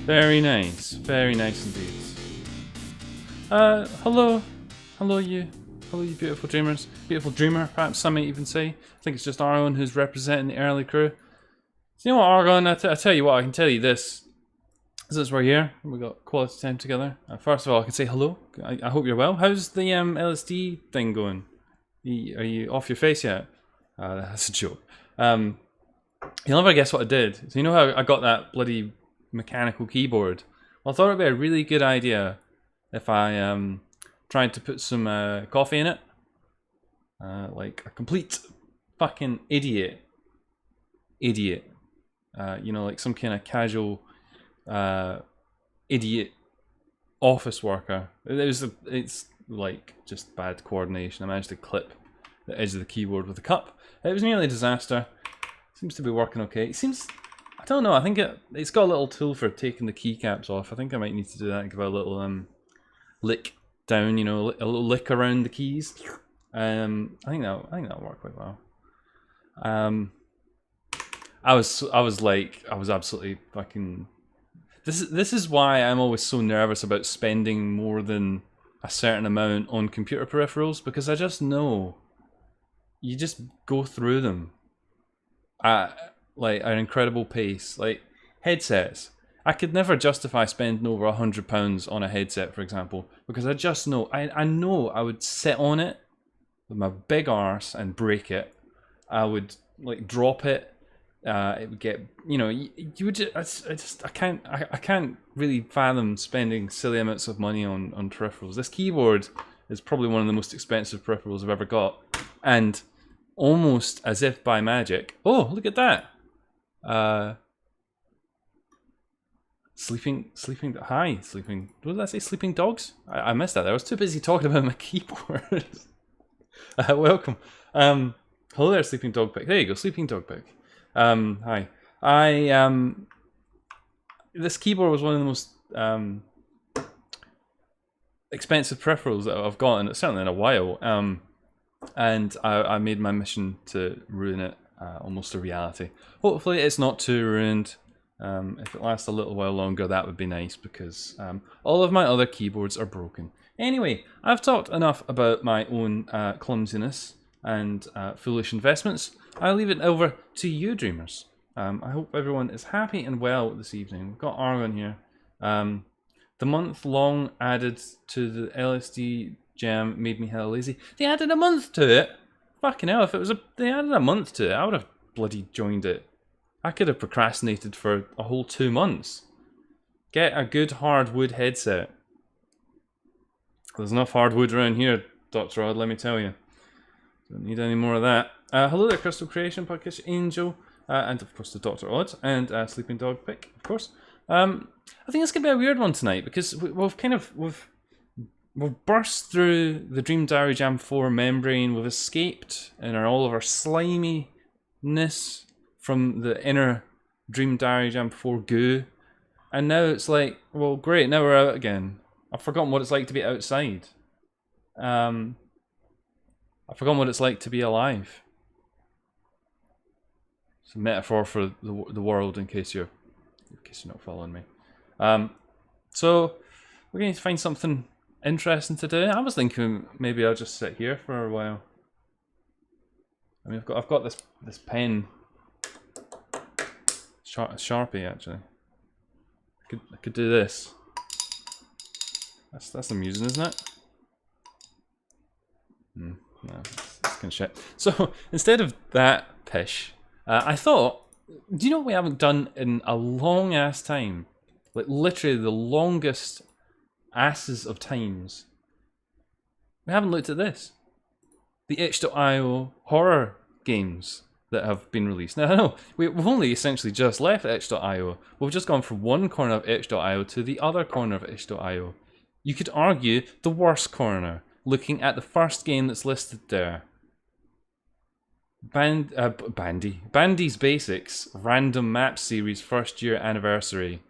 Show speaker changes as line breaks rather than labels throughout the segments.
Very nice indeed. Hello you beautiful dreamers, beautiful dreamer, perhaps some might even say. I think it's just Argon who's representing the early crew. So you know what, Argon, I tell you what, I can tell you this. Since we're here, we got quality time together. First of all, I can say hello. I hope you're well. How's the LSD thing going? Are you off your face yet? That's a joke. You'll never guess what I did. So you know how I got that bloody mechanical keyboard? Well, I thought it'd be a really good idea if I tried to put some coffee in it. Like a complete fucking idiot. You know, like some kind of casual idiot office worker. It's like just bad coordination. I managed to clip the edge of the keyboard with a cup. It was nearly a disaster. Seems to be working okay. It seems, I don't know, I think it's got a little tool for taking the keycaps off. I think I might need to do that and give it a little lick down, you know, a little lick around the keys. I think that'll work quite well. I was absolutely fucking. This is why I'm always so nervous about spending more than a certain amount on computer peripherals, because I just know you just go through them at like an incredible pace. Like headsets, I could never justify spending over £100 on a headset, for example, because I just know I know I would sit on it with my big arse and break it. I would like drop it. It would get, you know, you would just, I can't really fathom spending silly amounts of money on peripherals. This keyboard is probably one of the most expensive peripherals I've ever got, and almost as if by magic. Oh, look at that! Sleeping. What did I say? Sleeping dogs? I missed that. I was too busy talking about my keyboard. Welcome. Hello there, sleeping dog pick. There you go, sleeping dog pick. Hi. This keyboard was one of the most expensive peripherals that I've gotten, certainly in a while. And I made my mission to ruin it almost a reality. Hopefully it's not too ruined. If it lasts a little while longer, that would be nice, because all of my other keyboards are broken. Anyway, I've talked enough about my own clumsiness and foolish investments. I'll leave it over to you, dreamers. I hope everyone is happy and well this evening. We've got Argon here. The month long added to the LSD jam made me hella lazy. They added a month to it? Fucking hell, if they added a month to it, I would have bloody joined it. I could have procrastinated for a whole 2 months. Get a good hardwood headset. There's enough hardwood around here, Dr. Odd, let me tell you. Don't need any more of that. Hello there, Crystal Creation, Podcast Angel, and of course the Dr. Odd, and Sleeping Dog Pick, of course. I think it's gonna be a weird one tonight, because we've burst through the Dream Diary Jam 4 membrane. We've escaped in all of our sliminess from the inner Dream Diary Jam 4 goo, and now it's like, well, great, now we're out again. I've forgotten what it's like to be outside. I've forgotten what it's like to be alive. It's a metaphor for the world, in case you're not following me. So we're going to find something interesting to do. I was thinking maybe I'll just sit here for a while. I mean, I've got this pen, Sharpie actually. I could do this. That's amusing, isn't it? No, it's kind of shit. So instead of that pish, I thought, do you know what we haven't done in a long ass time? Like literally the longest asses of times. We haven't looked at this. The itch.io horror games that have been released. Now I know, we've only essentially just left itch.io. We've just gone from one corner of itch.io to the other corner of itch.io. You could argue the worst corner, looking at the first game that's listed there. Bandy's Basics Random Map Series first year anniversary.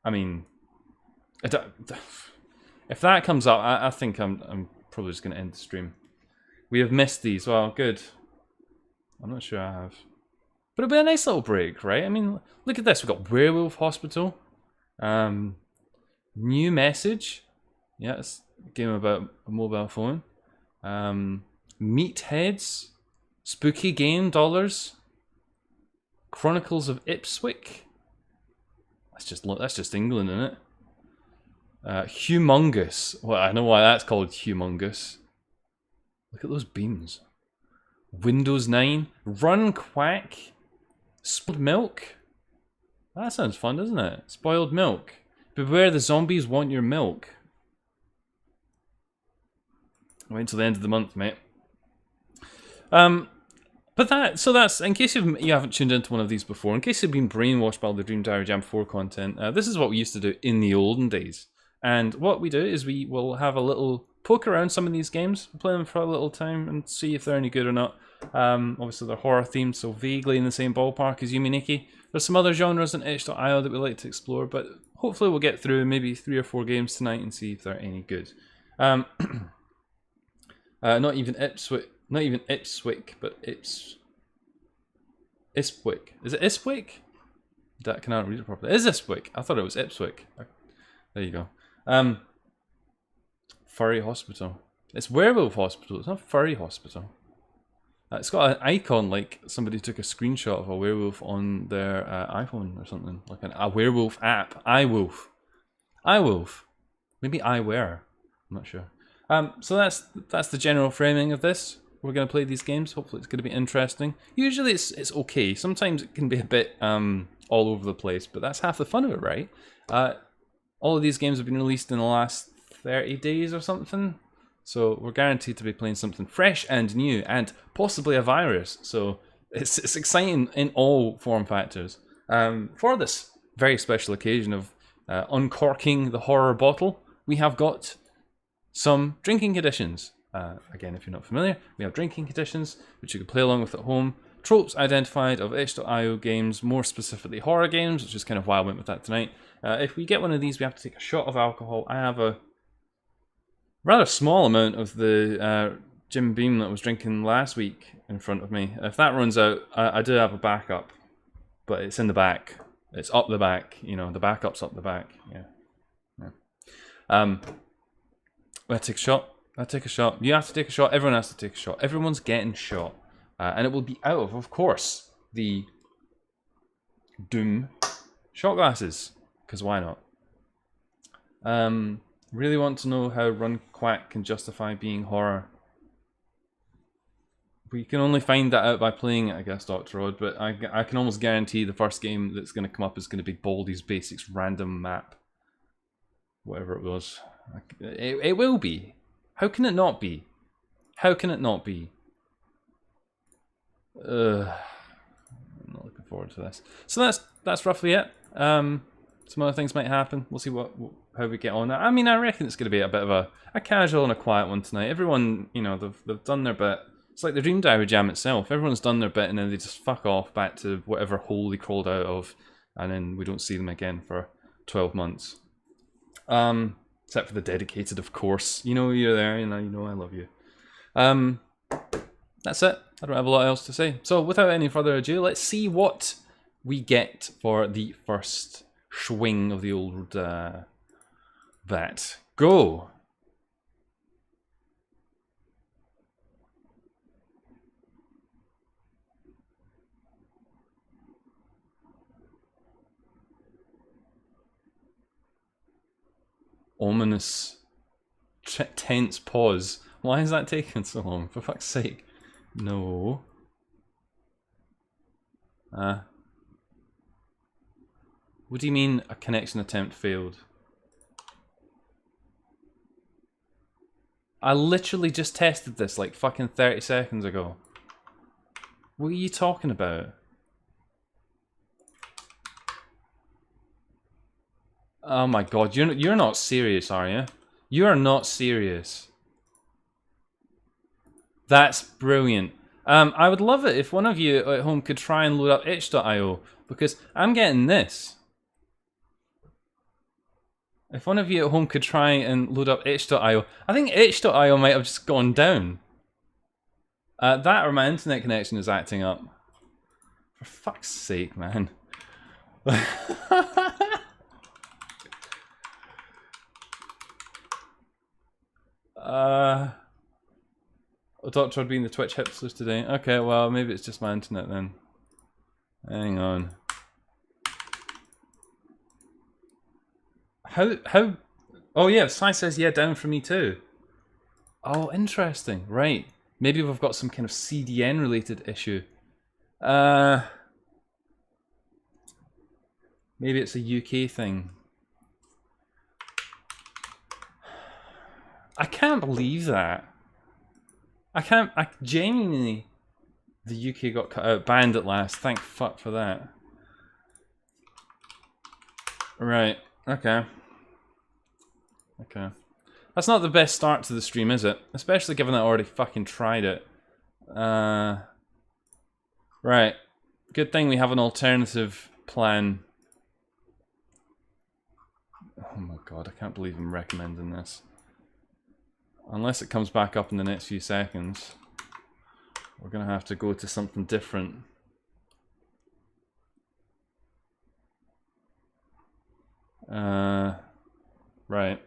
I mean, if that comes up, I think I'm probably just going to end the stream. We have missed these. Well, good. I'm not sure I have. But it'll be a nice little break, right? I mean, look at this. We've got Werewolf Hospital. New Message. Yeah, it's a game about a mobile phone. Meatheads. Spooky Game Dollars. Chronicles of Ipswich. That's just England, isn't it? Humongous. Well, I know why that's called humongous. Look at those beams. Windows 9. Run Quack. Spoiled Milk. That sounds fun, doesn't it? Spoiled Milk. Beware the zombies want your milk. Wait until the end of the month, mate. But that's in case you haven't tuned into one of these before, in case you've been brainwashed by the Dream Diary Jam 4 content, this is what we used to do in the olden days. And what we do is we will have a little poke around some of these games, play them for a little time, and see if they're any good or not. Obviously they're horror themed, so vaguely in the same ballpark as Yume Nikki. There's some other genres in itch.io that we like to explore, but hopefully we'll get through maybe 3 or 4 games tonight and see if they're any good. Not even Ipswich, but Ipswich. Is it Ipswich? That cannot read it properly. It is Ipswich. I thought it was Ipswich. There you go. Furry Hospital. It's Werewolf Hospital. It's not Furry Hospital. It's got an icon like somebody took a screenshot of a werewolf on their iPhone or something. Like a werewolf app. iWolf. Maybe iWere. I'm not sure. So that's the general framing of this. We're going to play these games. Hopefully it's going to be interesting. Usually it's okay. Sometimes it can be a bit all over the place, but that's half the fun of it, right? All of these games have been released in the last 30 days or something. So we're guaranteed to be playing something fresh and new, and possibly a virus. So it's exciting in all form factors. For this very special occasion of uncorking the horror bottle, we have got some drinking conditions. Again, if you're not familiar, we have drinking conditions, which you can play along with at home. Tropes identified of itch.io games, more specifically horror games, which is kind of why I went with that tonight. If we get one of these, we have to take a shot of alcohol. I have a rather small amount of the Jim Beam that I was drinking last week in front of me. If that runs out, I do have a backup, but it's in the back. It's up the back, you know, the backup's up the back. Yeah. I take a shot. I take a shot. You have to take a shot. Everyone has to take a shot. Everyone's getting shot. And it will be out of course, the Doom shot glasses. Because why not? Really want to know how Run Quack can justify being horror. We can only find that out by playing it, I guess, Dr. Rod, but I can almost guarantee the first game that's going to come up is going to be Baldi's Basics random map. Whatever it was. It will be. How can it not be? How can it not be? I'm not looking forward to this. So that's roughly it. Some other things might happen. We'll see how we get on. I mean, I reckon it's going to be a bit of a casual and a quiet one tonight. Everyone, you know, they've done their bit. It's like the Dream Diary Jam itself. Everyone's done their bit and then they just fuck off back to whatever hole they crawled out of, and then we don't see them again for 12 months. Except for the dedicated, of course. You know you're there, you know I love you. That's it. I don't have a lot else to say. So without any further ado, let's see what we get for the first swing of the old vat. Go! Ominous, tense pause. Why is that taking so long? For fuck's sake. No. What do you mean a connection attempt failed? I literally just tested this like fucking 30 seconds ago. What are you talking about? Oh my god, you're not serious, are you? You are not serious. That's brilliant. I would love it if one of you at home could try and load up itch.io, because I'm getting this. If one of you at home could try and load up itch.io, I think itch.io might have just gone down. That or my internet connection is acting up. For fuck's sake, man. I thought I'd being the Twitch hipsters today. Okay, well, maybe it's just my internet then. Hang on. How? Oh yeah, Sai says yeah, down for me too. Oh, interesting. Right. Maybe we've got some kind of CDN related issue. Maybe it's a UK thing. I can't believe that. I genuinely... The UK got cut out, banned at last. Thank fuck for that. Right, okay. Okay. That's not the best start to the stream, is it? Especially given that I already fucking tried it. Right. Good thing we have an alternative plan. Oh my god, I can't believe I'm recommending this. Unless it comes back up in the next few seconds, we're gonna have to go to something different. Right.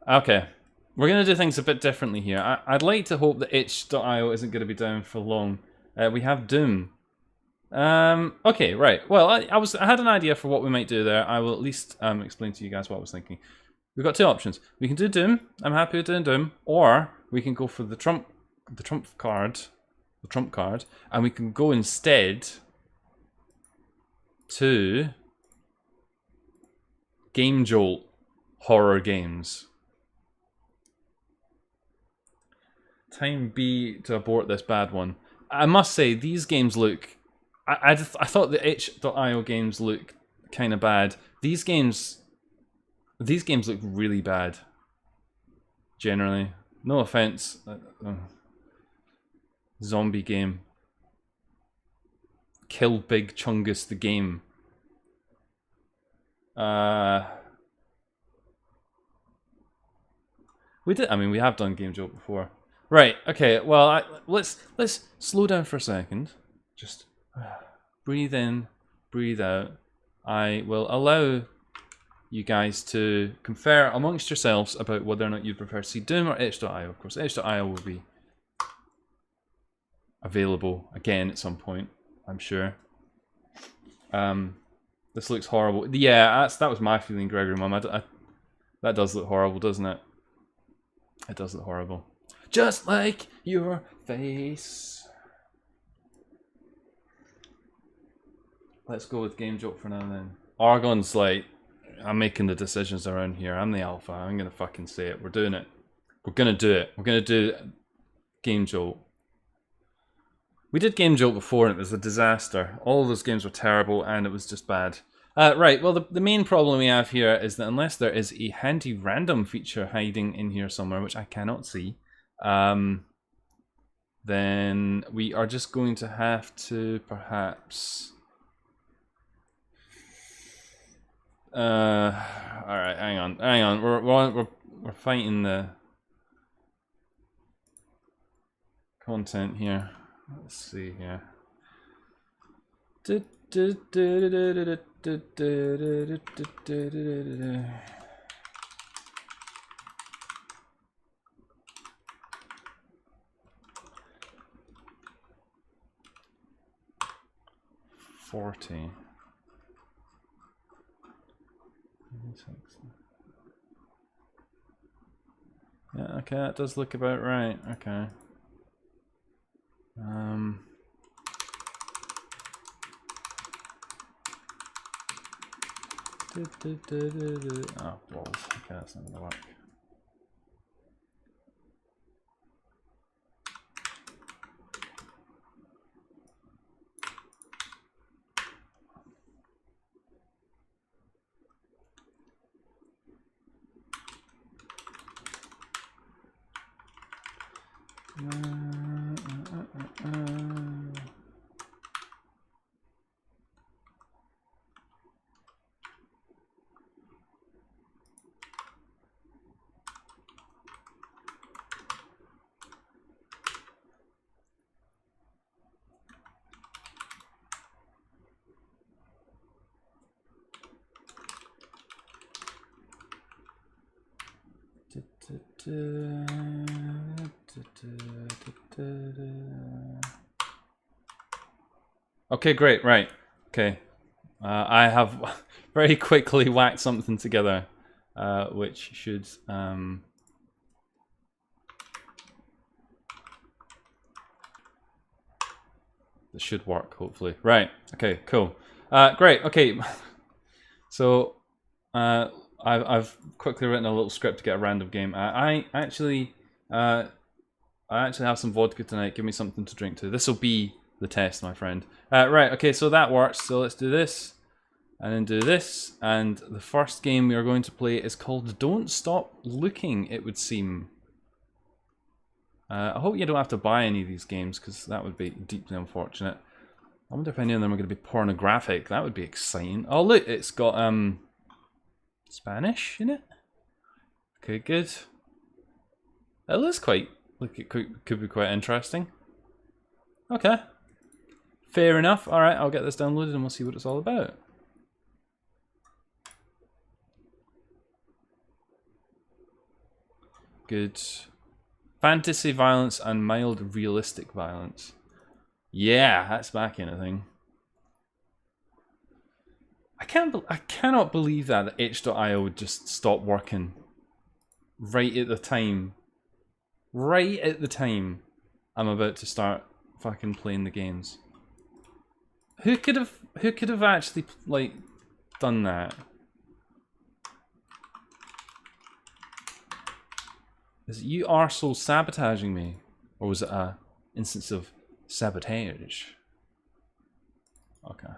Okay. We're gonna do things a bit differently here. I'd like to hope that itch.io isn't gonna be down for long. We have Doom. Okay, right. Well, I had an idea for what we might do there. I will at least explain to you guys what I was thinking. We've got two options. We can do Doom. I'm happy with doing Doom, or we can go for the trump card, and we can go instead to GameJolt horror games. Time B to abort this bad one. I must say these games look. I thought the itch.io games look kind of bad. These games look really bad. Generally, no offense. Zombie game. Kill Big Chungus the game. We did. I mean, we have done GameJolt before. Right. Okay. Well, let's slow down for a second. Just breathe in, breathe out. I will allow you guys to confer amongst yourselves about whether or not you prefer to see Doom or itch.io. Of course, itch.io will be available again at some point, I'm sure. This looks horrible. Yeah, that was my feeling, Gregory Mum. That does look horrible, doesn't it? It does look horrible. Just like your face. Let's go with GameJolt for now then. Argon's like, I'm making the decisions around here. I'm the alpha. I'm gonna fucking say it. We're doing it. We're gonna do it. We're gonna do GameJolt. We did GameJolt before and it was a disaster. All of those games were terrible and it was just bad. Right, well the main problem we have here is that unless there is a handy random feature hiding in here somewhere, which I cannot see, then we are just going to have to perhaps... Alright, hang on. We're fighting the content here. Let's see here. 40. Yeah, okay, that does look about right. Okay. Oh, balls. Okay, that's not gonna work. Okay, great, right. Okay. I have very quickly whacked something together, which should... this should work, hopefully. Right, okay, cool. Great, okay. So, I've quickly written a little script to get a random game. I actually have some vodka tonight. Give me something to drink to. This will be the test, my friend. Right, okay, so that works. So let's do this, and then do this. And the first game we are going to play is called Don't Stop Looking, it would seem. I hope you don't have to buy any of these games, because that would be deeply unfortunate. I wonder if any of them are going to be pornographic. That would be exciting. Oh look, it's got Spanish in it. Okay, good. It looks quite... Look, it could be quite interesting. Okay. Fair enough. Alright, I'll get this downloaded and we'll see what it's all about. Good. Fantasy violence and mild realistic violence. Yeah, that's back in a thing. I cannot believe that itch.io would just stop working right at the time. Right at the time I'm about to start fucking playing the games. Who could have actually like done that? Is it you arsehole sabotaging me? Or was it a instance of sabotage? Okay.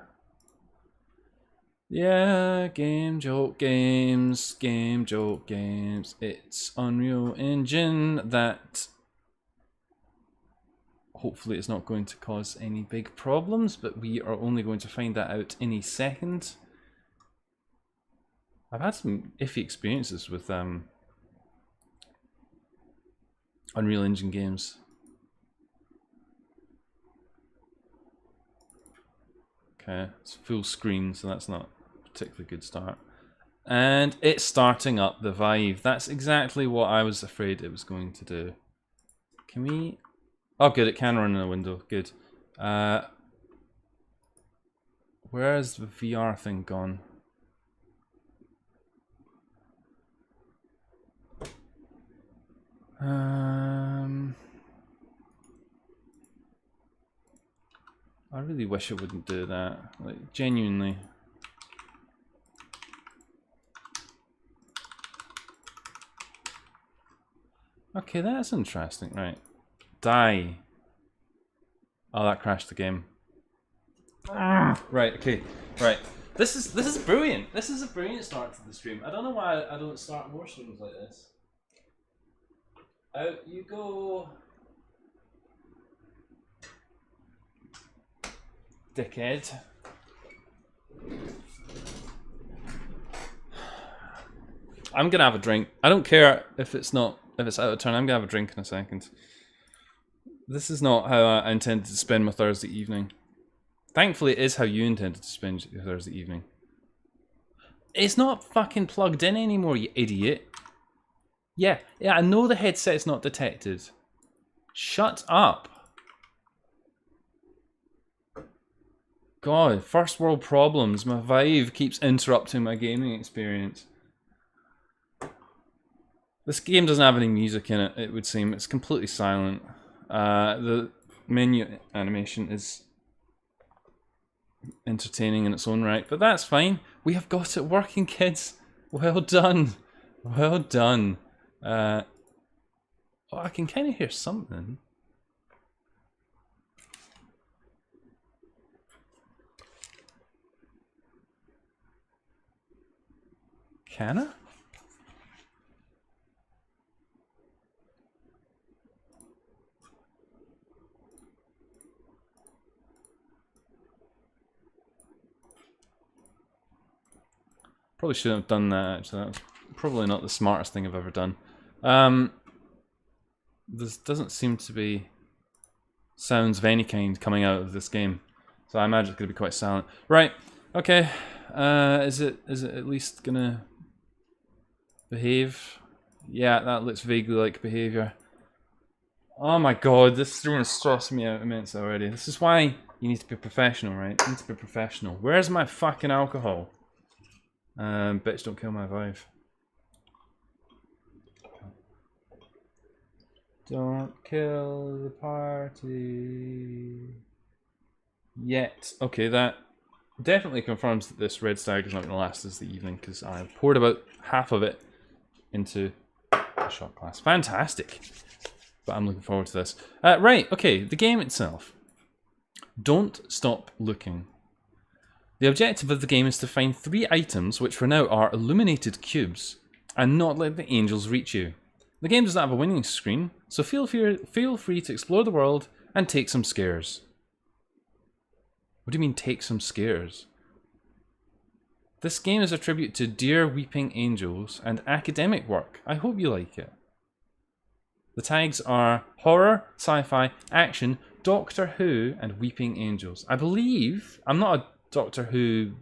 Yeah, GameJolt games, GameJolt games. It's Unreal Engine that hopefully it's not going to cause any big problems, but we are only going to find that out in a second. I've had some iffy experiences with Unreal Engine games. Okay, it's full screen, so that's not a particularly good start. And it's starting up the Vive. That's exactly what I was afraid it was going to do. Can we... Oh good, it can run in a window, good. Where has the VR thing gone? I really wish it wouldn't do that, like genuinely. Okay, that's interesting, right. Die. Oh, that crashed the game. Right, okay, right. This is brilliant. This is a brilliant start to the stream. I don't know why I don't start more streams like this. Out you go. Dickhead. I'm gonna have a drink. I don't care if it's out of turn. I'm gonna have a drink in a second. This is not how I intended to spend my Thursday evening. Thankfully, it is how you intended to spend your Thursday evening. It's not fucking plugged in anymore, you idiot. Yeah, I know the headset's not detected. Shut up. God, first world problems. My Vive keeps interrupting my gaming experience. This game doesn't have any music in it, it would seem. It's completely silent. The menu animation is entertaining in its own right, but that's fine. We have got it working, kids. Well done. Well done. Oh, I can kind of hear something. Can I? Probably shouldn't have done that, actually. That was probably not the smartest thing I've ever done. There doesn't seem to be sounds of any kind coming out of this game. So I imagine it's going to be quite silent. Right, okay. Is it at least going to behave? Yeah, that looks vaguely like behaviour. Oh my god, this is going to stress me out immensely already. This is why you need to be professional, right? You need to be professional. Where's my fucking alcohol? Bitch, don't kill my vibe. Don't kill the party yet. Okay, that definitely confirms that this red stag is not going to last us the evening, because I poured about half of it into a shot glass. Fantastic. But I'm looking forward to this. Right, okay, the game itself. Don't stop looking. The objective of the game is to find 3 items, which for now are illuminated cubes, and not let the angels reach you. The game does not have a winning screen, so feel free to explore the world and take some scares. What do you mean, take some scares? This game is a tribute to Dear Weeping Angels and academic work. I hope you like it. The tags are horror, sci-fi, action, Doctor Who, and Weeping Angels. I believe, I'm not a Doctor Who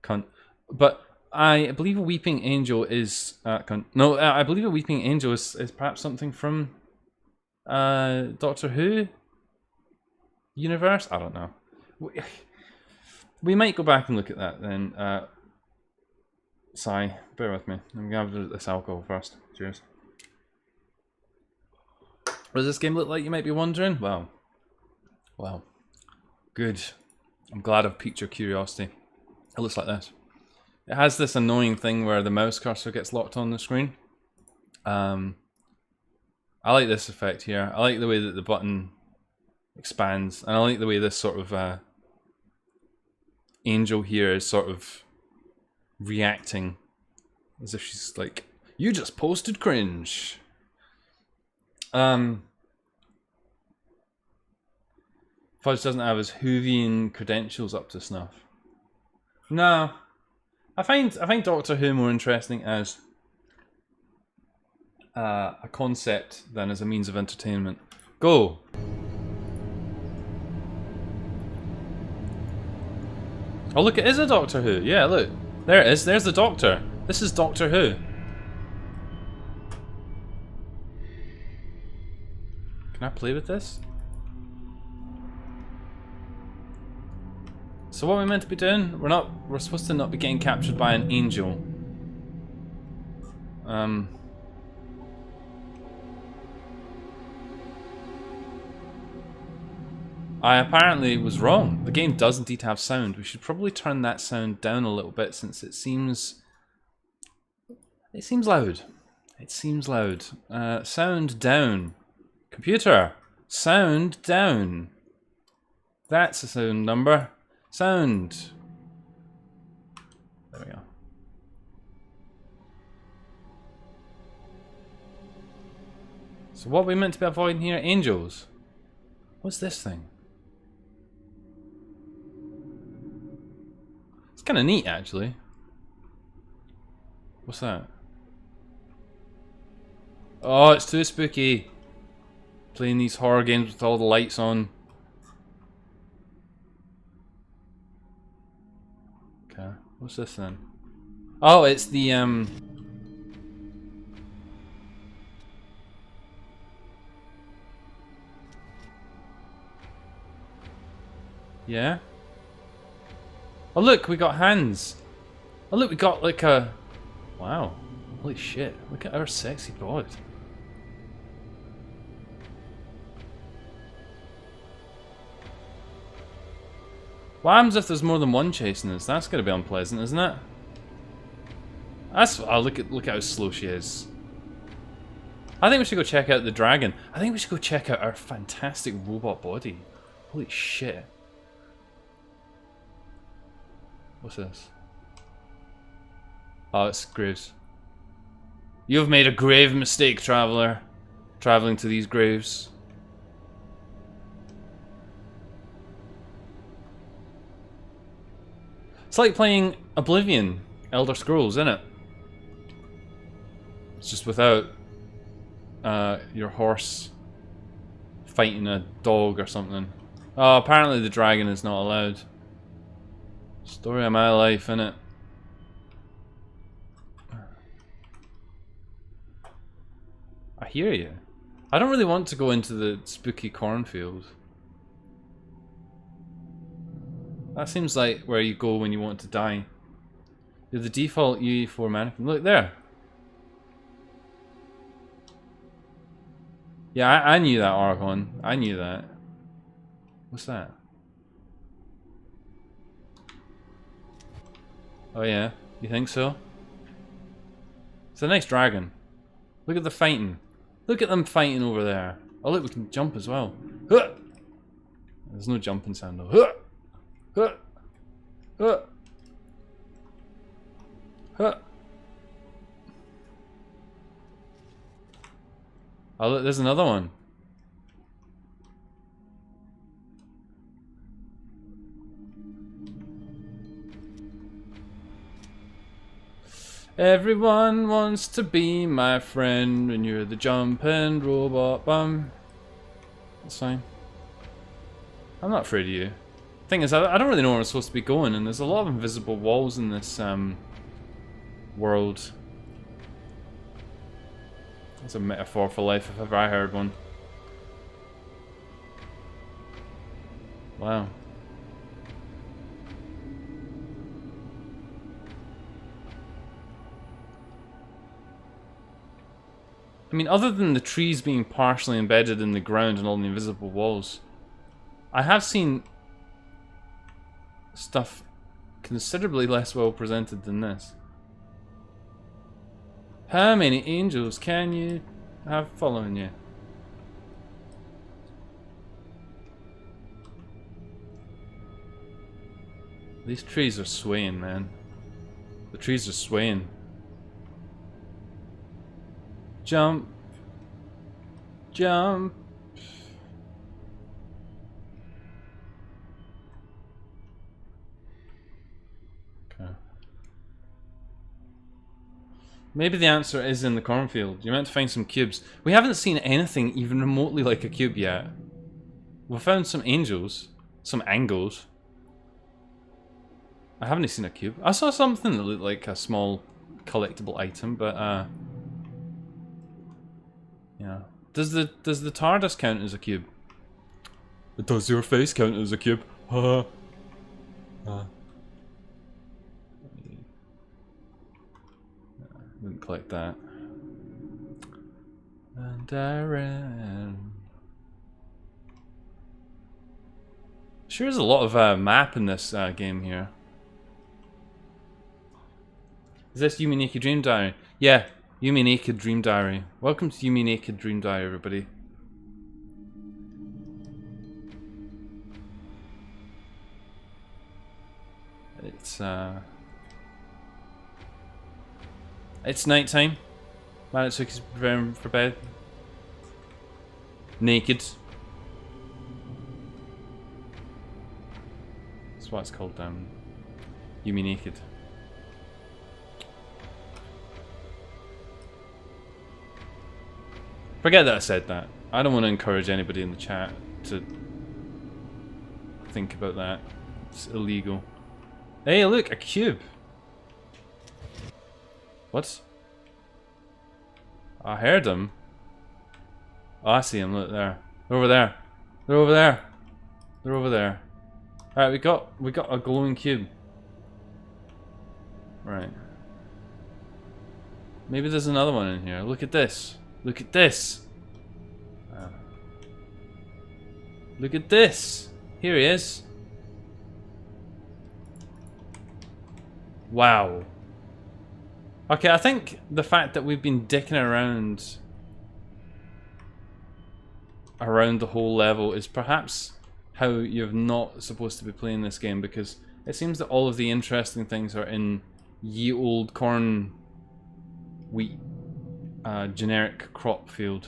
cunt, but I believe a Weeping Angel is cunt. No, I believe a Weeping Angel is perhaps something from Doctor Who universe. I don't know. We might go back and look at that then. Sigh, bear with me. I'm gonna have this alcohol first. Cheers. What does this game look like, you might be wondering? Well, good. I'm glad I've piqued your curiosity. It looks like this. It has this annoying thing where the mouse cursor gets locked on the screen. I like this effect here. I like the way that the button expands, and I like the way this sort of angel here is sort of reacting as if she's like, "You just posted cringe." Fudge doesn't have his Whovian credentials up to snuff. No, I find Doctor Who more interesting as a concept than as a means of entertainment. Go. Oh look, it is a Doctor Who. Yeah, look, there it is. There's the Doctor. This is Doctor Who. Can I play with this? So what are we meant to be doing? We're supposed to not be getting captured by an angel. I apparently was wrong. The game does indeed have sound. We should probably turn that sound down a little bit since it seems loud. It seems loud. Sound down. Computer, sound down. That's a sound number. Sound. There we go. So what are we meant to be avoiding here? Angels. What's this thing? It's kind of neat, actually. What's that? Oh, it's too spooky. Playing these horror games with all the lights on. Okay, what's this then? Oh, it's the yeah. Oh look, we got hands. Oh look, we got like a... Wow. Holy shit. Look at our sexy bod. What happens if there's more than one chasing us? That's gonna be unpleasant, isn't it? That's... Oh, look at how slow she is. I think we should go check out the dragon. I think we should go check out our fantastic robot body. Holy shit. What's this? Oh, it's graves. You have made a grave mistake, traveler. Traveling to these graves. It's like playing Oblivion, Elder Scrolls, isn't it? It's just without your horse fighting a dog or something. Oh, apparently the dragon is not allowed. Story of my life, innit? hear you. I don't really want to go into the spooky cornfield. That seems like where you go when you want to die. You're the default UE4 mannequin. Look there. Yeah, I knew that, Argon. I knew that. What's that? Oh yeah, you think so? It's a nice dragon. Look at the fighting. Look at them fighting over there. Oh look, we can jump as well. There's no jumping sound though. Oh look, there's another one. Everyone wants to be my friend when you're the jumping robot bum. That's fine. I'm not afraid of you. Thing is, I don't really know where I'm supposed to be going, and there's a lot of invisible walls in this world. That's a metaphor for life if ever I heard one. Wow. I mean, other than the trees being partially embedded in the ground and all the invisible walls, I have seen stuff considerably less well presented than this. How many angels can you have following you? These trees are swaying, man. The trees are swaying. Jump. Jump. Okay. Maybe the answer is in the cornfield. You're meant to find some cubes. We haven't seen anything even remotely like a cube yet. We found some angels. Some angles. I haven't seen a cube. I saw something that looked like a small collectible item, but yeah. Does the TARDIS count as a cube? Does your face count as a cube? Didn't collect that. And I ran. Sure, there's a lot of map in this game here. Is this Yumi Naked Dream Diary? Yeah, Yumi Naked Dream Diary. Welcome to Yumi Naked Dream Diary, everybody. It's nighttime. Manatsuki's preparing for bed. Naked. That's what it's called, Yumi Naked. Forget that I said that. I don't want to encourage anybody in the chat to think about that. It's illegal. Hey, look, a cube. What? I heard them. Oh, I see them. Look there. They're over there. They're over there. They're over there. All right, we got a glowing cube. Right. Maybe there's another one in here. Look at this. Look at this. Look at this. Here he is. Wow. Okay, I think the fact that we've been dicking around the whole level is perhaps how you're not supposed to be playing this game, because it seems that all of the interesting things are in ye old corn wheat generic crop field.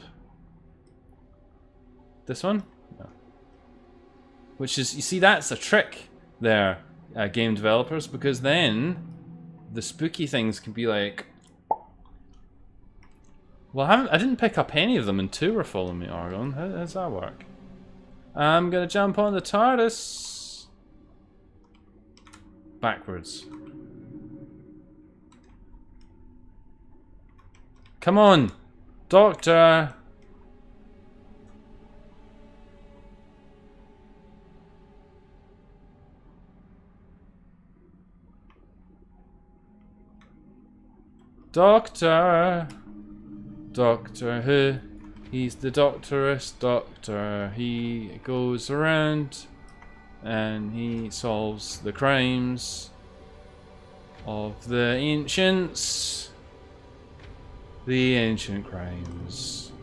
This one? No. Which is, you see, that's a trick there, game developers, because then the spooky things can be like, well, I didn't pick up any of them, and two were following me, Argon. How does that work? I'm gonna jump on the TARDIS. Backwards. Come on! Doctor! Doctor! Doctor Who. He's the doctorous doctor. He goes around and he solves the crimes of the ancients. The ancient crimes.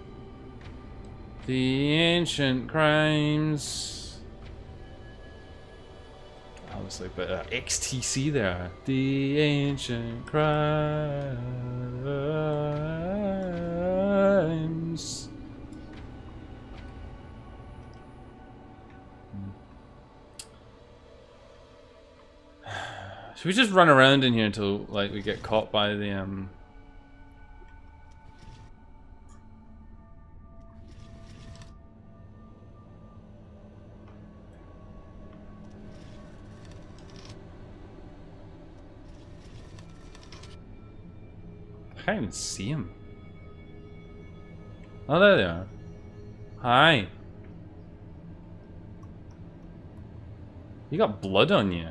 The ancient crimes. I was like, but XTC there. The ancient crimes. Should we just run around in here until like we get caught by the I can't even see him. Oh, there they are. Hi. You got blood on you.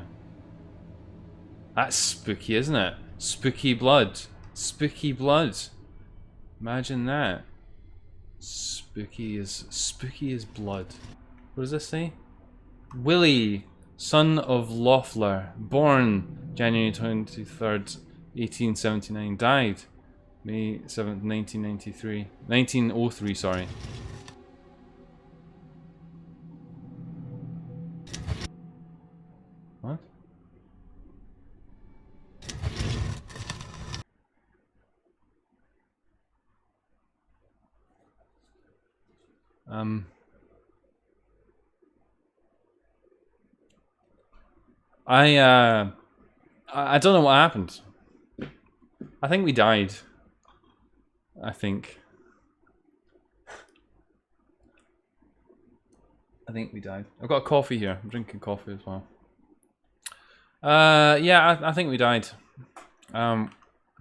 That's spooky, isn't it? Spooky blood. Spooky blood. Imagine that. Spooky as blood. What does this say? Willie, son of Loeffler, born January 23rd, 1879, died May 7th, 1993. 1903, sorry. What? I don't know what happened. I think we died. I think we died. I've got a coffee here. I'm drinking coffee as well. Yeah, I think we died. Do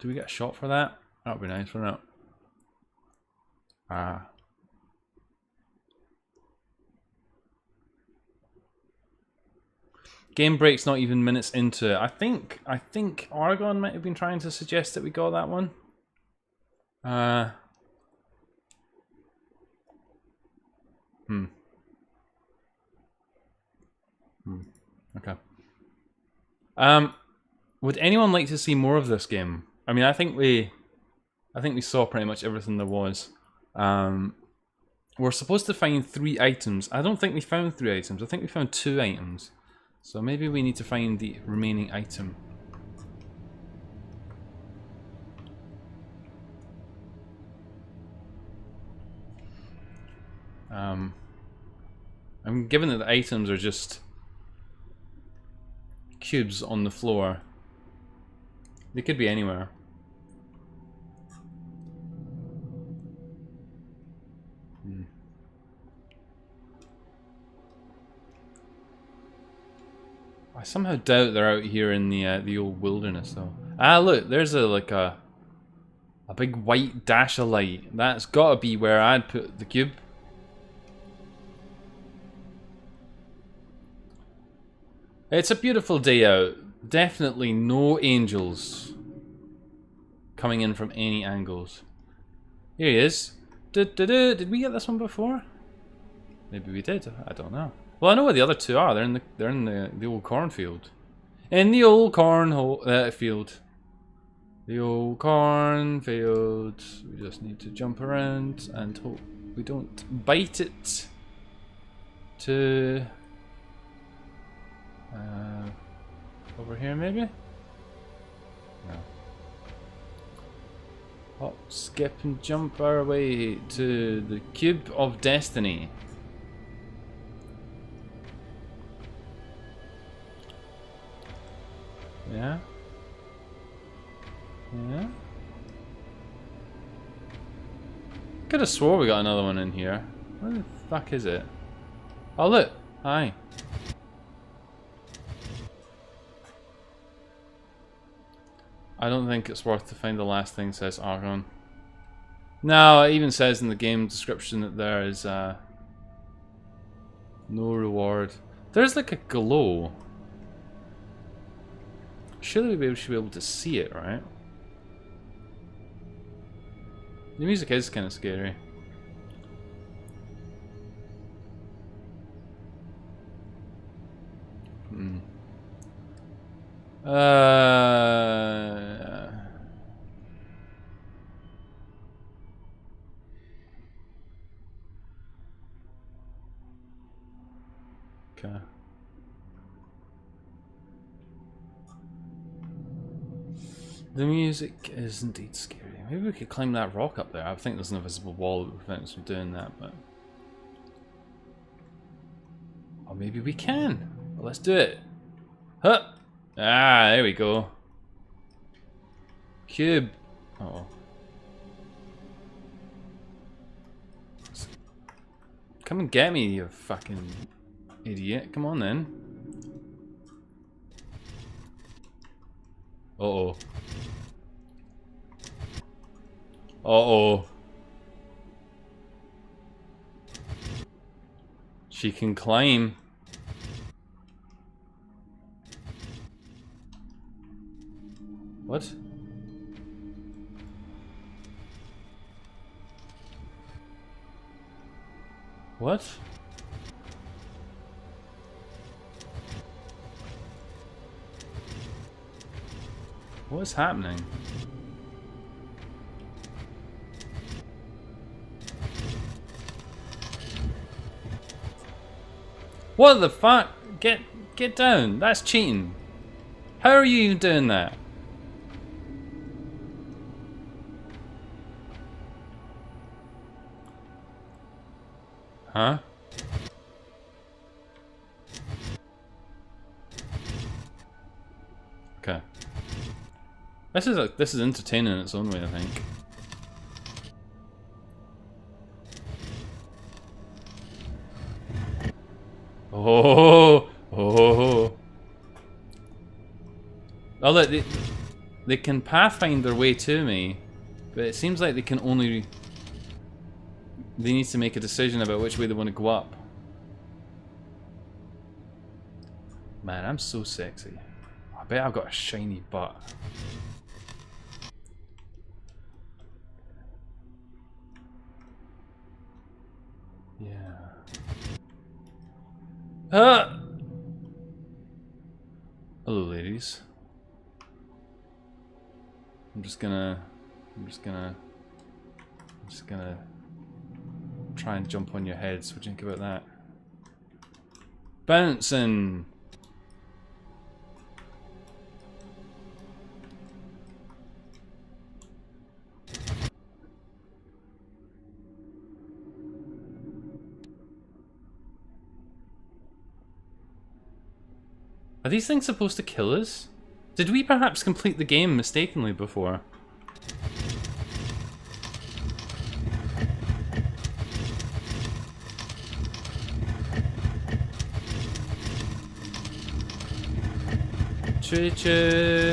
we get a shot for that? That would be nice, wouldn't it? Ah. Game break's not even minutes into it. I think Oregon might have been trying to suggest that we got that one. Okay. Would anyone like to see more of this game? I mean, I think we saw pretty much everything there was. We're supposed to find 3 items. I don't think we found 3 items. I think we found 2 items. So maybe we need to find the remaining item. I'm given that the items are just cubes on the floor. They could be anywhere. I somehow doubt they're out here in the old wilderness though. Ah, look, there's a big white dash of light. That's got to be where I'd put the cube. It's a beautiful day out. Definitely no angels coming in from any angles. Here he is. Did we get this one before? Maybe we did. I don't know. Well, I know where the other 2 are. They're in the old cornfield. In the old field. The old cornfield. We just need to jump around and hope we don't bite it. To over here, maybe? No. Hop, skip, and jump our way to the Cube of Destiny. Yeah? Yeah? Could have swore we got another one in here. Where the fuck is it? Oh, look! Hi. I don't think it's worth to find the last thing says Argon. No, it even says in the game description that there is no reward. There's like a glow. Surely we should be able to see it, right? The music is kind of scary. Okay. The music is indeed scary. Maybe we could climb that rock up there. I think there's an invisible wall that would prevent us from doing that, but... Or maybe we can. Well, let's do it. Huh! Ah, there we go. Cube. Uh-oh. Come and get me, you fucking idiot. Come on then. Uh-oh. Uh-oh. She can climb. What? What? What is happening? What the fuck? Get down. That's cheating. How are you doing that? Huh? Okay. This is entertaining in its own way, I think. Oh, oh. Oh, look, they can pathfind their way to me, but it seems like they can only. They need to make a decision about which way they want to go up. Man, I'm so sexy. I bet I've got a shiny butt. Yeah. Ah! Hello, ladies. I'm just gonna try and jump on your heads. What do you think about that? Bouncing. Are these things supposed to kill us? Did we perhaps complete the game mistakenly before? Okay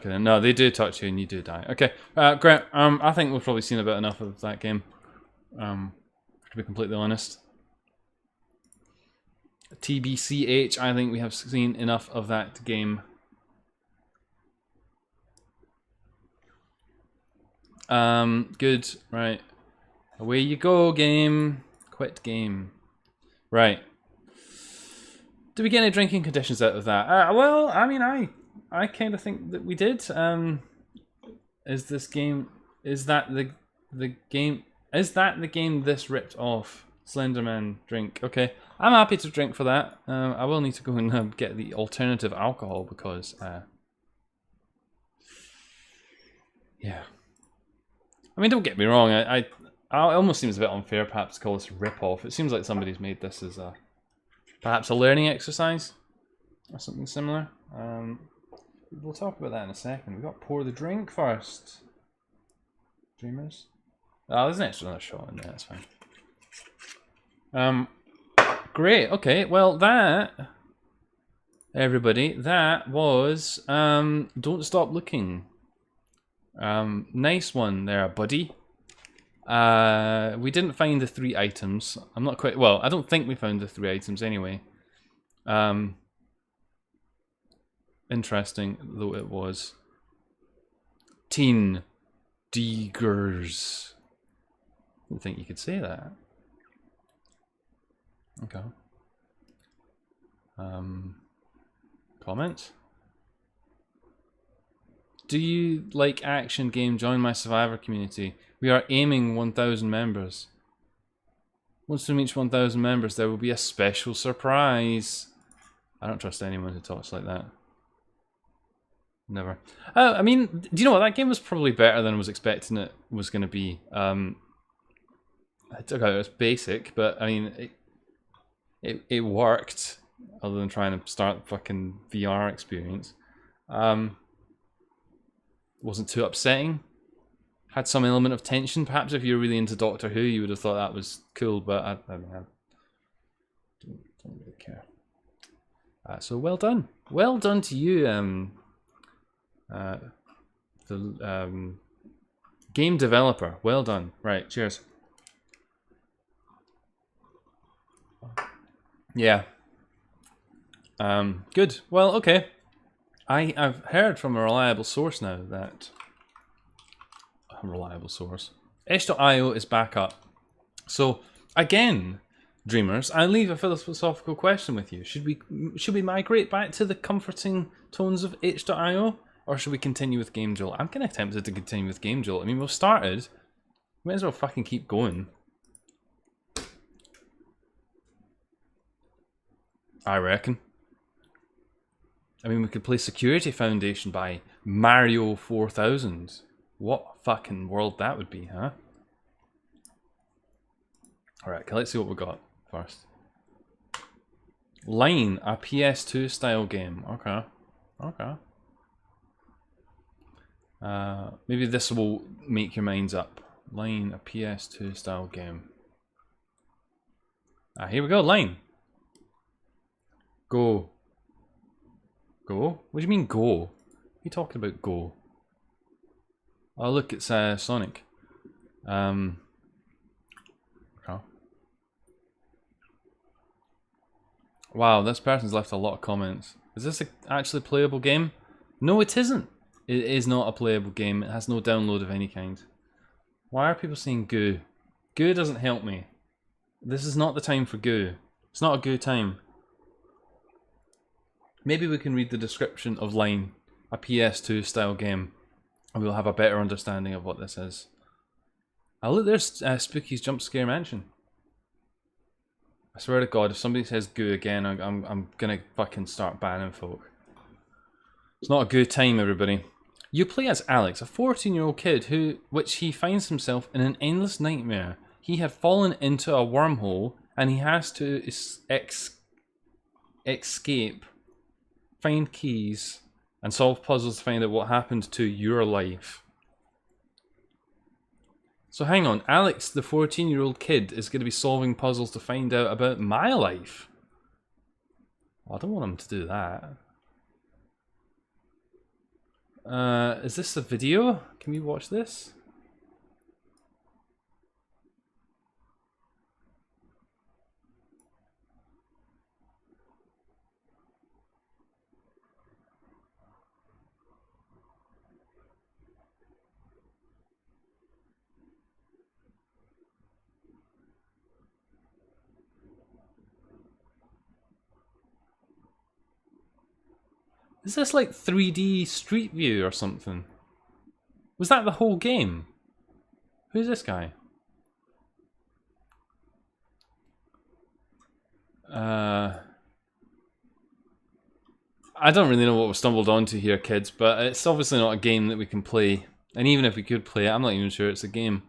then, no, they do touch you and you do die. Okay, great. I think we've probably seen about enough of that game. To be completely honest. TBCH, I think we have seen enough of that game. Good, right. Away you go, game. Quit game. Right. Do we get any drinking conditions out of that? Well, I mean, I kind of think that we did. Is this game? Is that the game? Is that the game this ripped off? Slenderman drink. Okay, I'm happy to drink for that. I will need to go and get the alternative alcohol because, yeah. I mean, don't get me wrong. It almost seems a bit unfair, perhaps, to call this a rip-off. It seems like somebody's made this as a perhaps a learning exercise or something similar. We'll talk about that in a second. We've got to pour the drink first. Dreamers. Oh, there's an extra another shot in there. That's fine. Great. Okay. Well, that everybody. That was Don't Stop Looking. Nice one there, buddy. We didn't find the 3 items. I'm not quite... Well, I don't think we found the 3 items anyway. Interesting though it was. Teen Diggers. I didn't think you could say that. Okay. Comment? Do you like action game? Join my Survivor community. We are aiming 1,000 members. Once we reach 1,000 members, there will be a special surprise. I don't trust anyone who talks like that. Never. I mean, do you know what? That game was probably better than I was expecting it was going to be. I took out its basic, but I mean, it worked. Other than trying to start the fucking VR experience. Wasn't too upsetting. Had some element of tension. Perhaps if you're really into Doctor Who, you would have thought that was cool, but I don't really care. So well done. Well done to you, the game developer. Well done. Right, cheers. Yeah. Good. Well, okay. I've heard from a reliable source now that... A reliable source. itch.io is back up. So, again, dreamers, I leave a philosophical question with you. Should we migrate back to the comforting tones of itch.io? Or should we continue with GameJolt? I'm kind of tempted to continue with GameJolt. I mean, we've started. Might as well fucking keep going. I reckon. I mean, we could play Security Foundation by Mario 4000. What a fucking world that would be, huh? Alright, okay, let's see what we got first. Line, a PS2 style game. Okay. Okay. Maybe this will make your minds up. Line, a PS2 style game. Here we go, Line. Go. Go? What do you mean go? What are you talking about go? Oh look, it's Sonic. Okay. Wow, this person's left a lot of comments. Is this an actually playable game? No, it isn't. It is not a playable game. It has no download of any kind. Why are people saying goo? Goo doesn't help me. This is not the time for goo. It's not a goo time. Maybe we can read the description of Line, a PS2 style game, and we'll have a better understanding of what this is. Oh look, there's Spooky's Jump Scare Mansion. I swear to God, if somebody says goo again, I'm gonna fucking start banning folk. It's not a good time, everybody. You play as Alex, a 14-year-old kid which he finds himself in an endless nightmare. He had fallen into a wormhole, and he has to escape, find keys, and solve puzzles to find out what happened to your life. So hang on, Alex, the 14-year-old kid, is going to be solving puzzles to find out about my life. Well, I don't want him to do that. Is this a video? Can we watch this? Is this like 3D Street View or something? Was that the whole game? Who's this guy? I don't really know what we stumbled onto here, kids, but it's obviously not a game that we can play. And even if we could play it, I'm not even sure it's a game.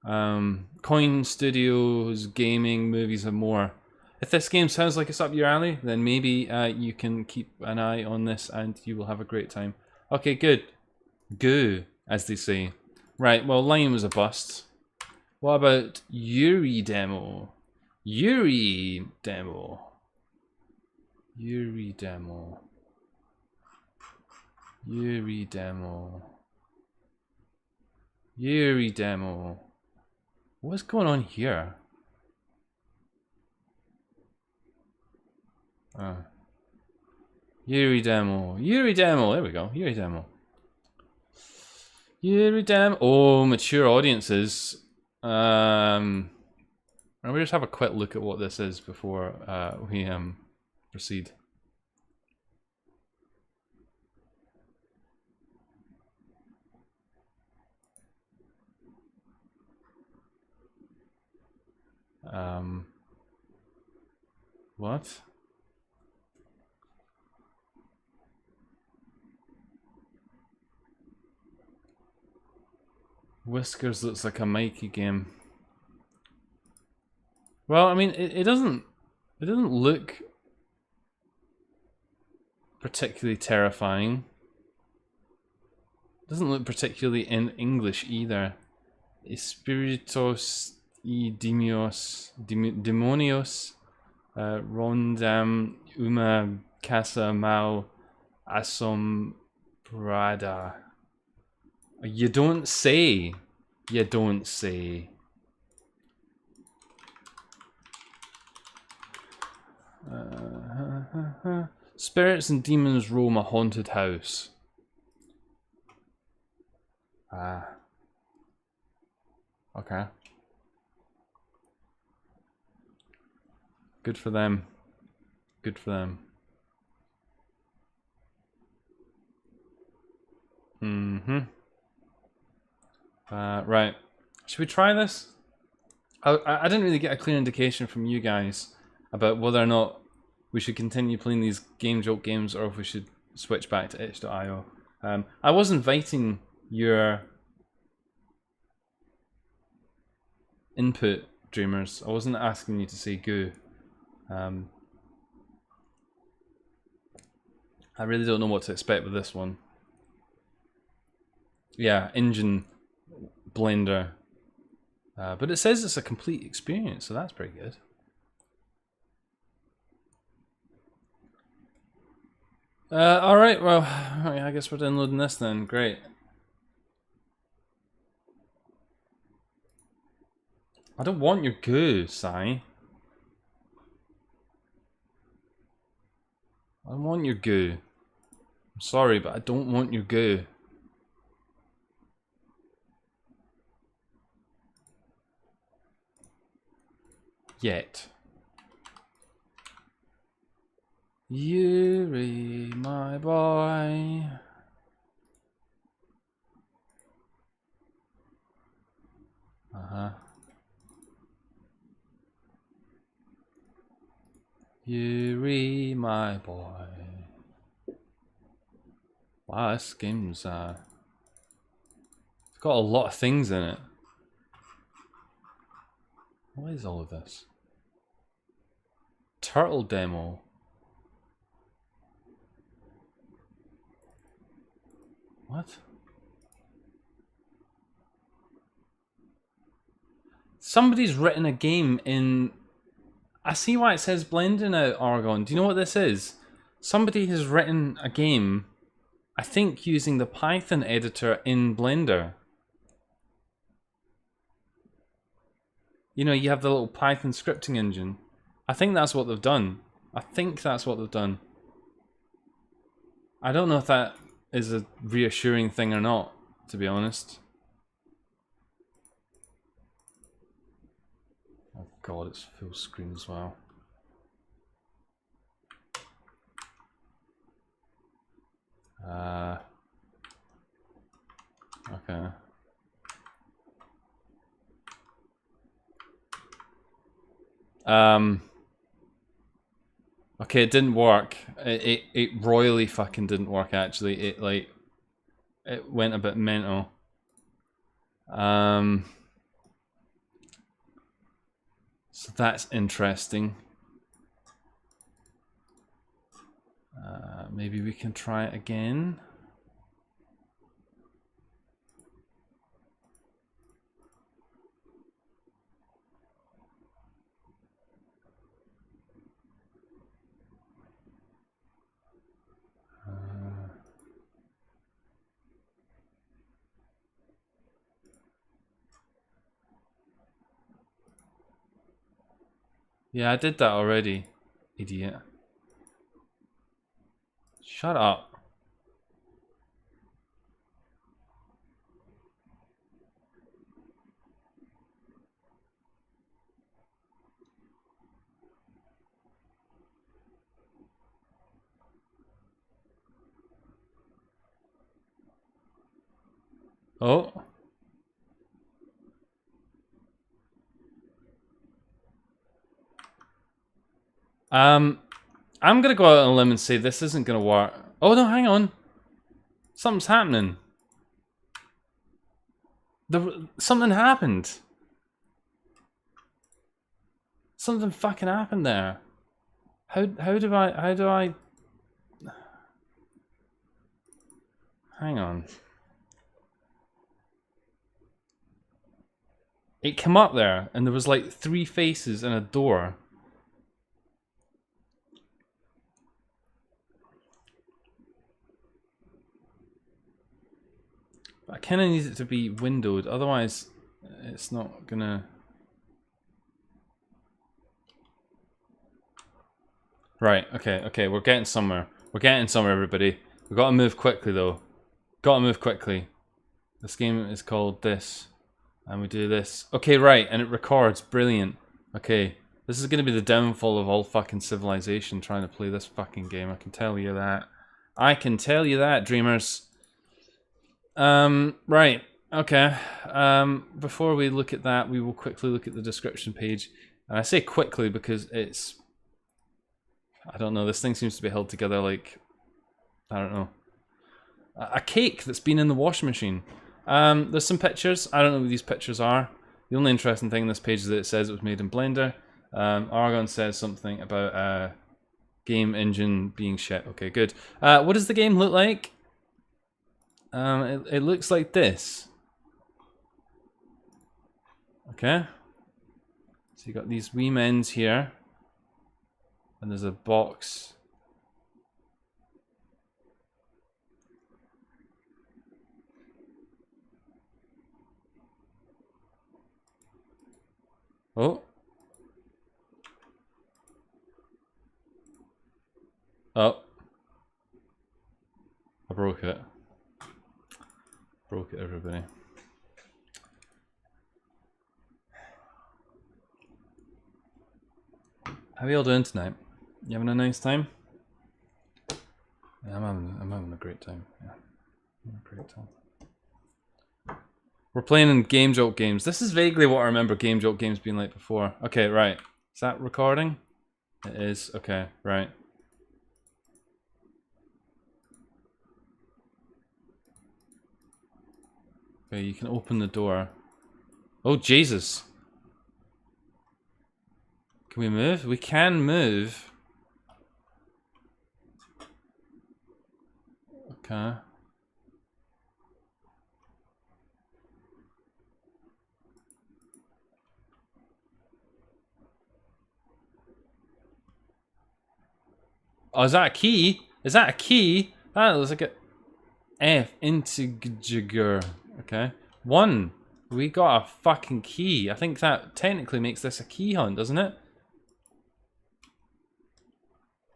Coin Studios, gaming, movies and more. If this game sounds like it's up your alley, then maybe you can keep an eye on this and you will have a great time. Okay, good. Goo, as they say. Right, well, Line was a bust. What about Yuri demo? Yuri demo. Yuri demo. Yuri demo. Yuri demo. What's going on here? Yuri demo. Yuri demo. There we go. Yuri demo. Yuri demo. Oh, mature audiences. And we just have a quick look at what this is before we proceed. What? Whiskers looks like a Mikey game. Well, I mean, it doesn't look particularly terrifying. It doesn't look particularly in English either. Espiritos y demonios rondam uma casa mal asombrada. You don't say. You don't say. Spirits and demons roam a haunted house. Ah. Okay. Good for them. Good for them. Right. Should we try this? I didn't really get a clear indication from you guys about whether or not we should continue playing these GameJolt games or if we should switch back to itch.io. I was inviting your input, dreamers. I wasn't asking you to say goo. I really don't know what to expect with this one. Yeah, engine blender. But it says it's a complete experience, so that's pretty good. Alright, well, I guess we're downloading this then. Great. I don't want your goo, Sai. I don't want your goo. I'm sorry, but I don't want your goo. Yet. Yuri, my boy. Yuri, my boy. Wow, this game's it's got a lot of things in it. What is all of this? Turtle demo. What? Somebody's written a game in... I see why it says Blender now, Oregon. Do you know what this is? Somebody has written a game, I think using the Python editor in Blender. You know, you have the little Python scripting engine. I think that's what they've done. I think that's what they've done. I don't know if that is a reassuring thing or not, to be honest. Oh god, it's full screen as well. Okay. Okay, it didn't work. It royally fucking didn't work, actually. It went a bit mental. So that's interesting. Maybe we can try it again. Yeah, I did that already. Idiot. Shut up. Oh. I'm gonna go out on a limb and say this isn't gonna work. Oh no, hang on. Something's happening. Something happened. Something fucking happened there. How do I hang on. It came up there and there was like 3 faces and a door. But I kinda need it to be windowed, otherwise it's not gonna. Right, okay, we're getting somewhere. We're getting somewhere, everybody. We've got to move quickly, though. Got to move quickly. This game is called this. And we do this. Okay, right, and it records. Brilliant. Okay, this is going to be the downfall of all fucking civilization, trying to play this fucking game. I can tell you that. I can tell you that, dreamers. Right. Okay. Before we look at that, we will quickly look at the description page. And I say quickly because it's... I don't know, this thing seems to be held together like, I don't know, a cake that's been in the washing machine. There's some pictures. I don't know what these pictures are. The only interesting thing in this page is that it says it was made in Blender. Argon says something about game engine being shit. Okay, good. What does the game look like? It looks like this. Okay. So you got these wee men's here. And there's a box. Oh. Oh. I broke it. Broke it, everybody. How are you all doing tonight? You having a nice time? Yeah, I'm having a great time. Yeah, I'm having a great time. We're playing in GameJolt games. This is vaguely what I remember GameJolt games being like before. Okay, right. Is that recording? It is. Okay, right. Okay, you can open the door. Oh, Jesus. Can we move? We can move. Okay. Oh, is that a key? Is that a key? That looks like a F integer. Okay. 1. We got a fucking key. I think that technically makes this a key hunt, doesn't it?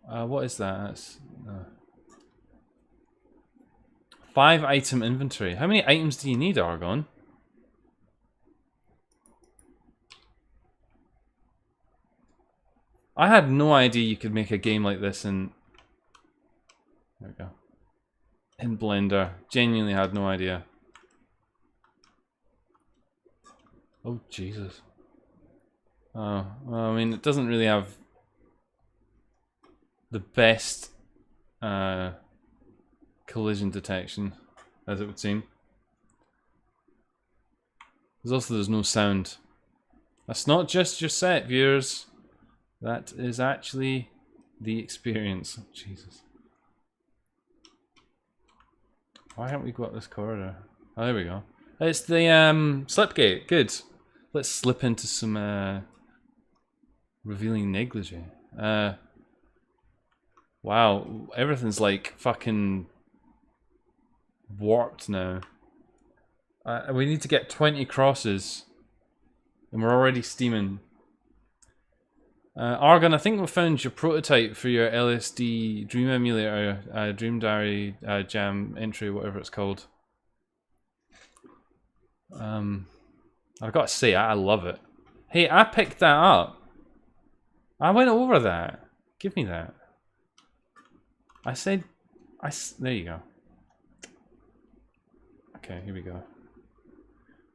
What is that? That's, 5 item inventory. How many items do you need, Argon? I had no idea you could make a game like this in... There we go. In Blender. Genuinely had no idea. Oh, Jesus. Oh, well, I mean, it doesn't really have the best collision detection, as it would seem. There's no sound. That's not just your set, viewers. That is actually the experience. Oh, Jesus. Why haven't we got this corridor? Oh, there we go. It's the slipgate. Good. Let's slip into some revealing negligee. Wow, everything's like fucking warped now. We need to get 20 crosses, and we're already steaming. Argon, I think we found your prototype for your LSD Dream Emulator, Dream Diary Jam entry, whatever it's called. I've got to say, I love it. Hey, I picked that up. I went over that. Give me that. I said, there you go. Okay, here we go.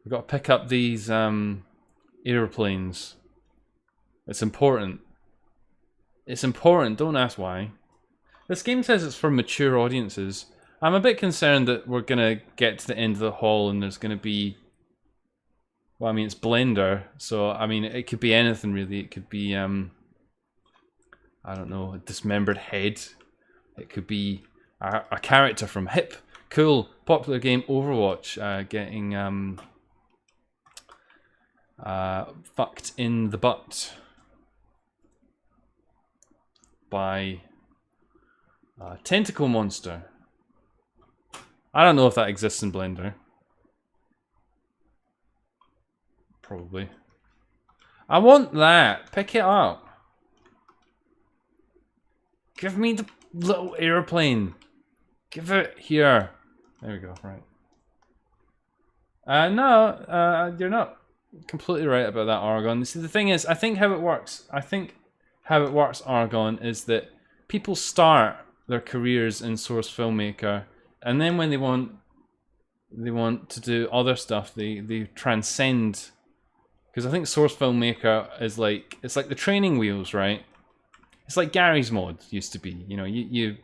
We've got to pick up these airplanes. It's important. It's important, don't ask why. This game says it's for mature audiences. I'm a bit concerned that we're gonna get to the end of the hall and there's gonna be... Well, I mean, it's Blender, so, I mean, it could be anything really. It could be, I don't know, a dismembered head. It could be a character from hip, cool, popular game Overwatch getting fucked in the butt by a tentacle monster. I don't know if that exists in Blender. Probably. I want that. Pick it up. Give me the little airplane. Give it here. There we go. Right. No, you're not completely right about that, Argon. See, the thing is, I think how it works, Argon, is that people start their careers in Source Filmmaker, and then when they want to do other stuff, they transcend. Because I think Source Filmmaker is like, it's like the training wheels, right? It's like Gary's Mod used to be. You know, you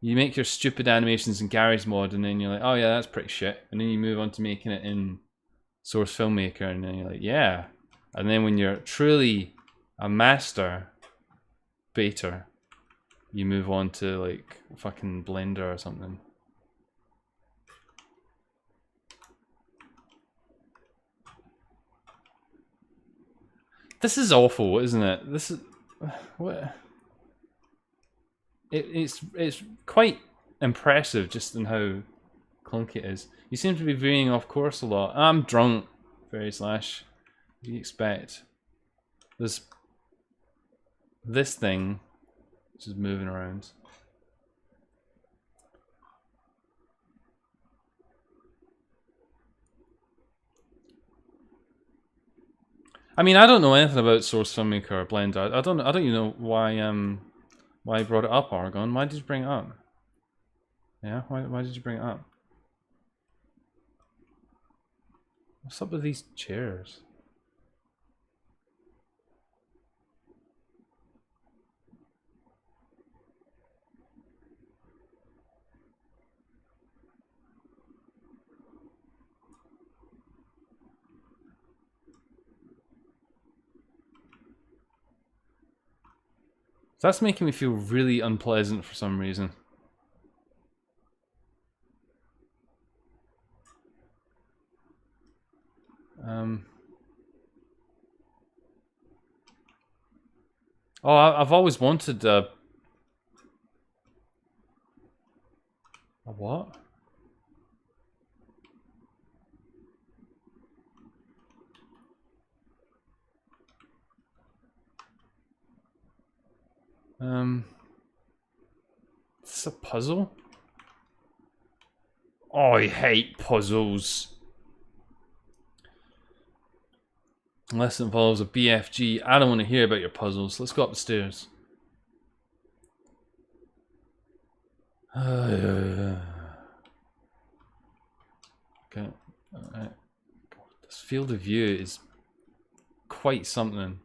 make your stupid animations in Gary's Mod, and then you're like, oh yeah, that's pretty shit. And then you move on to making it in Source Filmmaker, and then you're like, yeah. And then when you're truly a master baiter, you move on to like fucking Blender or something. This is awful, isn't it? This is what. It's quite impressive just in how clunky it is. You seem to be veering off course a lot. I'm drunk, Fairy Slash. What do you expect? There's this thing which is moving around. I mean, I don't know anything about Source Filmmaker or Blender. I don't even know why you brought it up, Argon. Why did you bring it up? Yeah, why did you bring it up? What's up with these chairs? That's making me feel really unpleasant for some reason. Oh, I've always wanted a what? Is this a puzzle? Oh, I hate puzzles. Unless it involves a BFG. I don't want to hear about your puzzles. Let's go up the stairs. Okay. Alright. This field of view is quite something.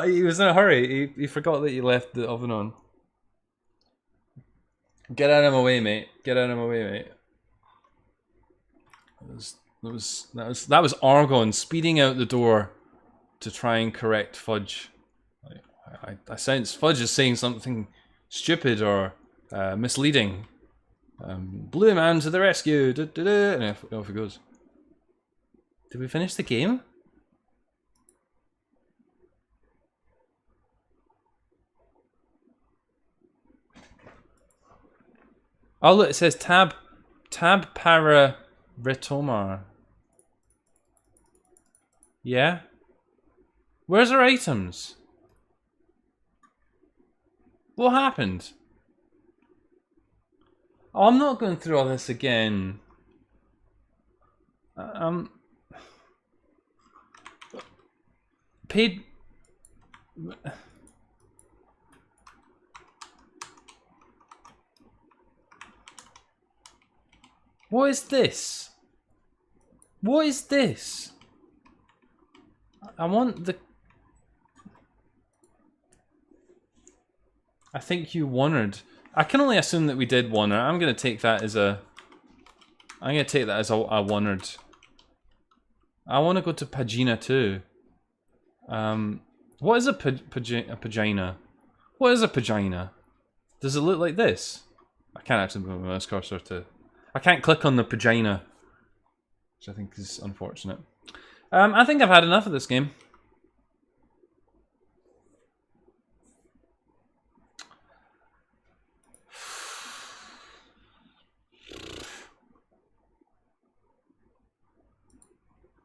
He was in a hurry. He forgot that you left the oven on. Get out of my way, mate. Get out of my way, mate. That was Argon speeding out the door to try and correct Fudge. I sense Fudge is saying something stupid or misleading. Blue man to the rescue! And off it goes. Did we finish the game? Oh look, it says tab para retomar. Yeah? Where's our items? What happened? Oh, I'm not going through all this again. Paid... What is this? What is this? I want the... I think you wondered. I can only assume that we did wonder. I'm going to take that as a... I'm going to take that as a wondered. I want to go to Pagina too. What is a Pagina? What is a Pagina? Does it look like this? I can't actually move my mouse cursor to... I can't click on the Pagina, which I think is unfortunate. I think I've had enough of this game.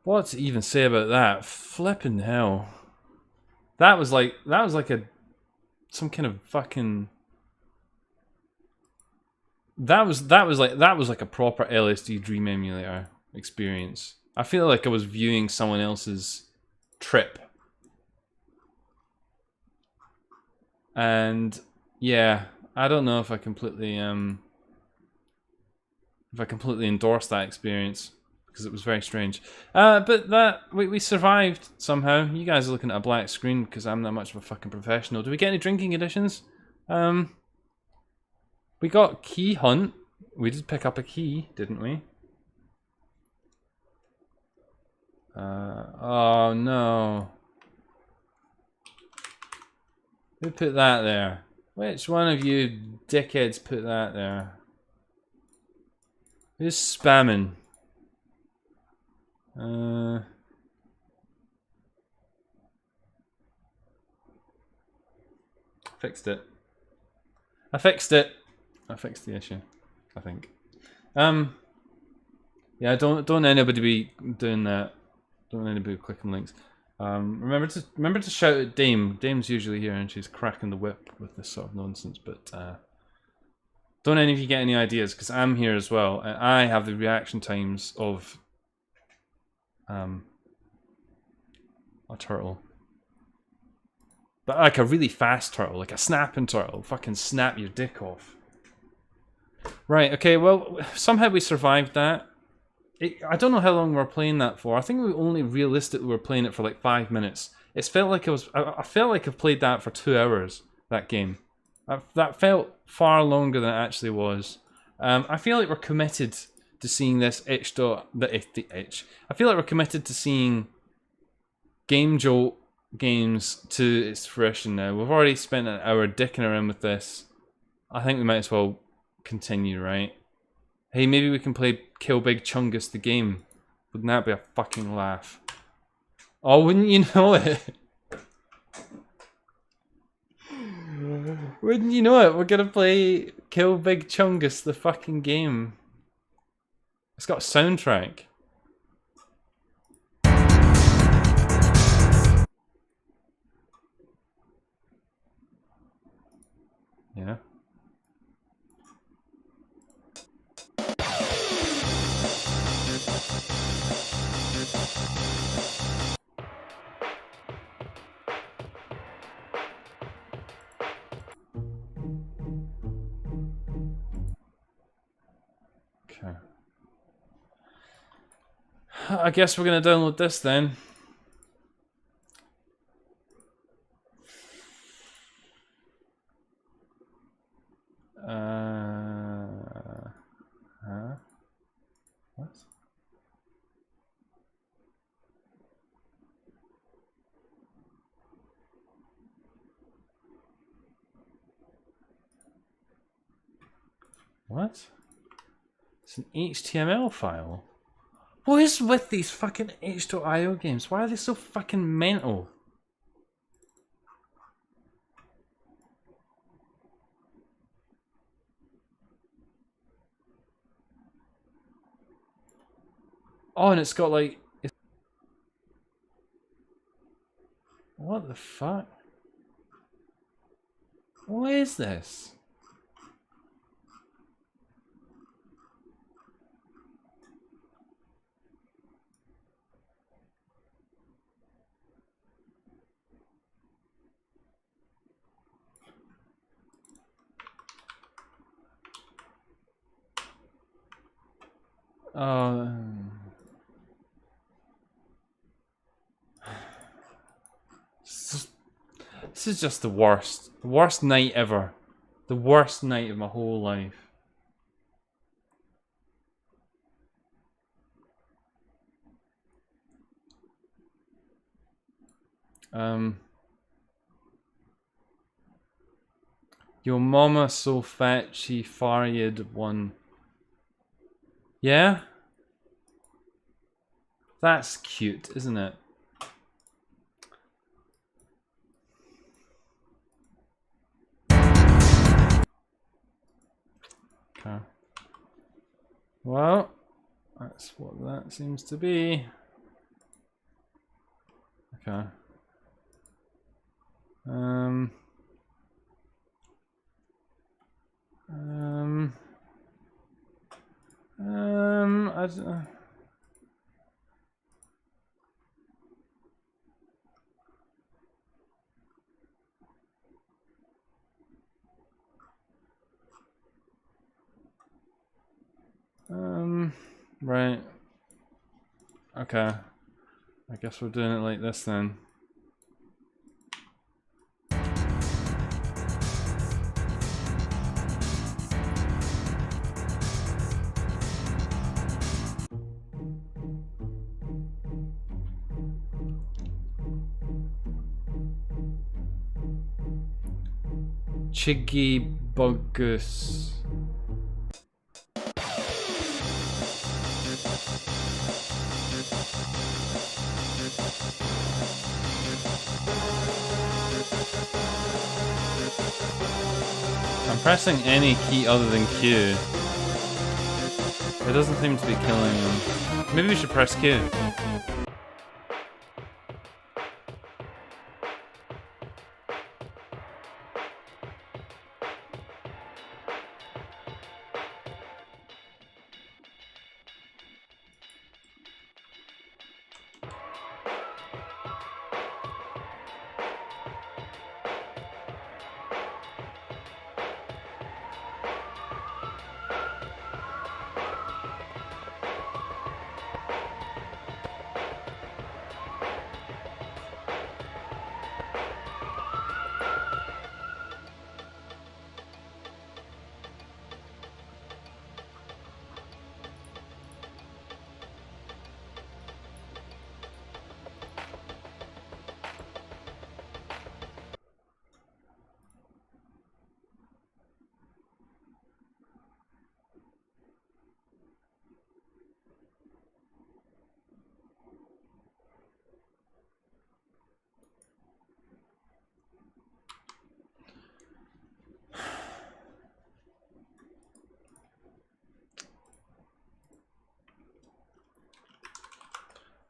What to even say about that? Flipping hell. That was like some kind of fucking... That was like a proper LSD dream emulator experience. I feel like I was viewing someone else's trip. And yeah, I don't know if I completely endorse that experience, because it was very strange. But that we survived somehow. You guys are looking at a black screen because I'm not much of a fucking professional. Do we get any drinking conditions? We got key hunt. We did pick up a key, didn't we? Oh no. Who put that there? Which one of you dickheads put that there? Who's spamming? Fixed it. I fixed it. I fixed the issue, I think. Yeah, don't anybody be doing that. Don't anybody be clicking links. Remember to shout at Dame. Dame's usually here and she's cracking the whip with this sort of nonsense, but don't any of you get any ideas, because I'm here as well and I have the reaction times of a turtle. But like a really fast turtle, like a snapping turtle. Fucking snap your dick off. Right, okay, well, somehow we survived that. I don't know how long we were playing that for. I think we only realistically were playing it for like 5 minutes. It felt like I felt like I've played that for 2 hours, that game. That felt far longer than it actually was. I feel like we're committed to seeing this itch. I feel like we're committed to seeing GameJolt games to its fruition now. We've already spent an hour dicking around with this. I think we might as well continue, right? Hey, maybe we can play Kill Big Chungus the game. Wouldn't that be a fucking laugh? Oh, wouldn't you know it? Wouldn't you know it? We're gonna play Kill Big Chungus the fucking game. It's got a soundtrack. Yeah. Okay. I guess we're gonna download this then. Huh? What? What? It's an HTML file. What is with these fucking itch.io games? Why are they so fucking mental? Oh, and it's got like... What the fuck? What is this? Oh... This is just the worst. The worst night ever. The worst night of my whole life. Your mama so fat she fired one. Yeah? That's cute, isn't it? Okay. Well, that's what that seems to be. Okay. I don't, right. Okay. I guess we're doing it like this then. Chiggy Bogus. I'm pressing any key other than Q. It doesn't seem to be killing him. Maybe we should press Q.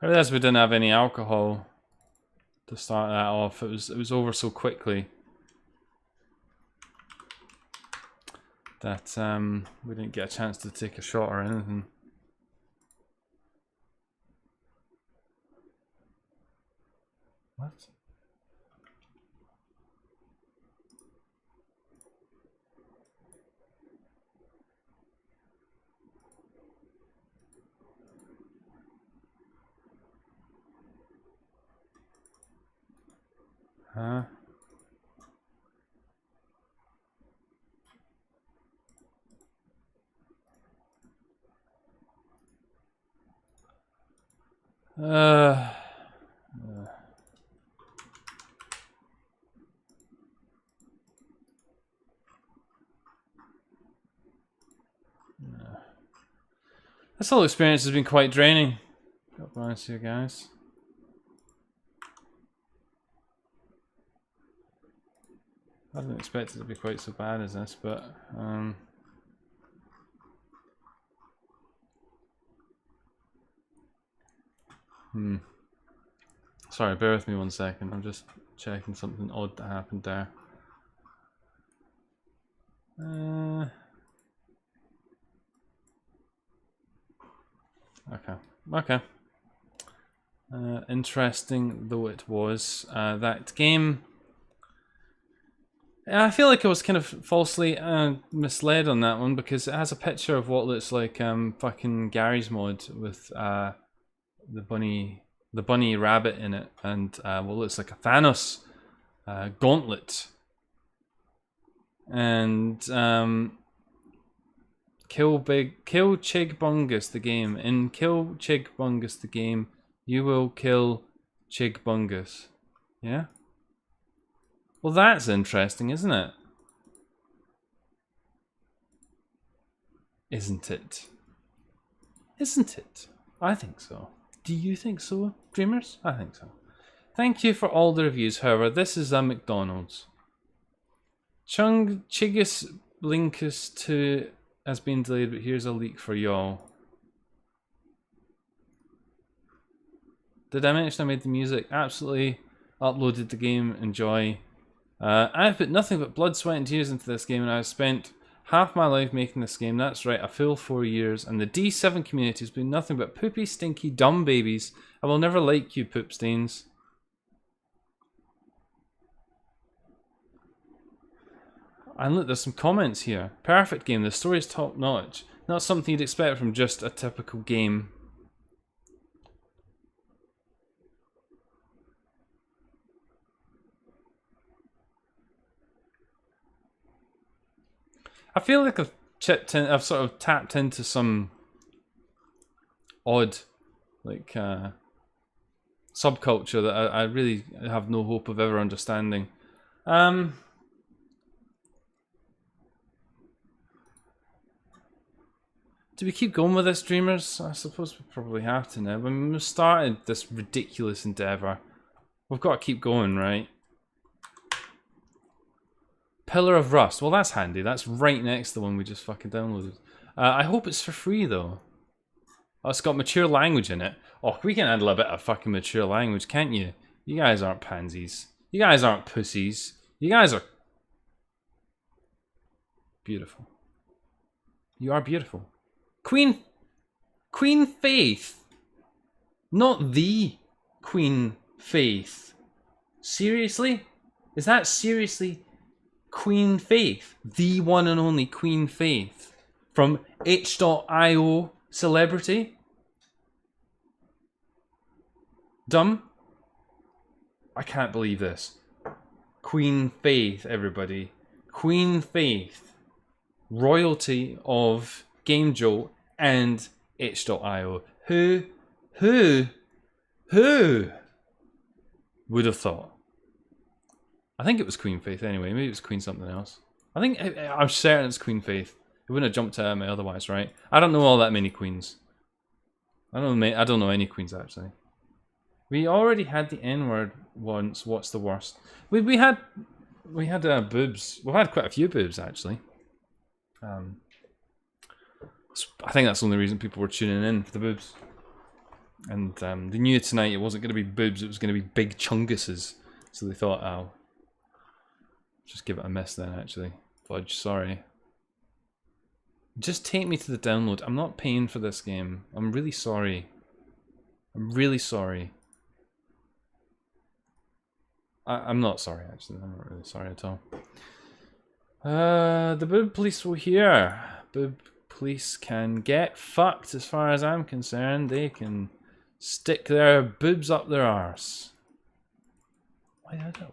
I realized we didn't have any alcohol to start that off. It was over so quickly that we didn't get a chance to take a shot or anything. What? Huh? Uh, This whole experience has been quite draining. Got to be honest with you guys. I didn't expect it to be quite so bad as this, but sorry, bear with me 1 second. I'm just checking something odd that happened there. Okay. Interesting though it was, that game. I feel like I was kind of falsely misled on that one because it has a picture of what looks like fucking Gary's mod with the bunny rabbit in it, and what looks like a Thanos gauntlet, and Kill Chigbungus the game. In Kill Chigbungus the game, you will kill Chigbungus. Yeah? Well, that's interesting, isn't it? Isn't it? Isn't it? I think so. Do you think so, dreamers? I think so. Thank you for all the reviews, however. This is a McDonald's. Chigus Blinkus 2 has been delayed, but here's a leak for y'all. Did I mention I made the music? Absolutely. Uploaded the game. Enjoy. I've put nothing but blood, sweat and tears into this game, and I've spent half my life making this game. That's right, a full 4 years. And the D7 community has been nothing but poopy, stinky, dumb babies. I will never like you, poop stains. And look, there's some comments here. Perfect game, the story's top notch. Not something you'd expect from just a typical game. I feel like I've sort of tapped into some odd, like, subculture that I really have no hope of ever understanding. Do we keep going with this, dreamers? I suppose we probably have to now. When we started this ridiculous endeavour, we've got to keep going, right? Pillar of Rust. Well, that's handy. That's right next to the one we just fucking downloaded. I hope it's for free, though. Oh, it's got mature language in it. Oh, we can handle a bit of fucking mature language, can't you? You guys aren't pansies. You guys aren't pussies. You guys are beautiful. You are beautiful. Queen Faith. Not the Queen Faith. Seriously? Is that seriously Queen Faith? The one and only Queen Faith from itch.io celebrity? Dumb? I can't believe this. Queen Faith, everybody. Queen Faith. Royalty of GameJolt and itch.io. Who would have thought? I think it was Queen Faith anyway. Maybe it was Queen something else. I'm certain it's Queen Faith. It wouldn't have jumped out at me otherwise, right? I don't know all that many queens. I don't know any queens actually. We already had the N-word once. What's the worst? We had boobs. We've had quite a few boobs actually. I think that's the only reason people were tuning in for the boobs. And they knew tonight it wasn't going to be boobs, it was going to be big chunguses. So they thought, oh, just give it a miss then actually. Fudge, sorry. Just take me to the download. I'm not paying for this game. I'm really sorry. I'm really sorry. I'm not sorry actually. I'm not really sorry at all. The boob police were here. Boob police can get fucked as far as I'm concerned. They can stick their boobs up their arse.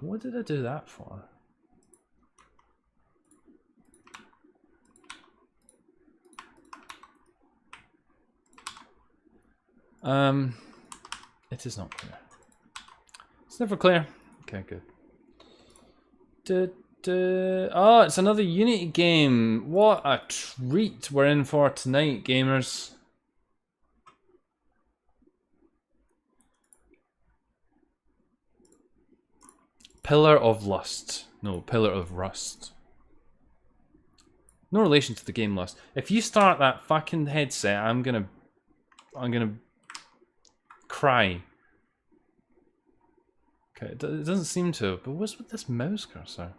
What did I do that for? It is not clear. It's never clear. Okay, good. Oh, it's another Unity game. What a treat we're in for tonight, gamers. Pillar of Lust. No, Pillar of Rust. No relation to the game Lust. If you start that fucking headset, I'm gonna cry. Okay, it doesn't seem to, but what's with this mouse cursor?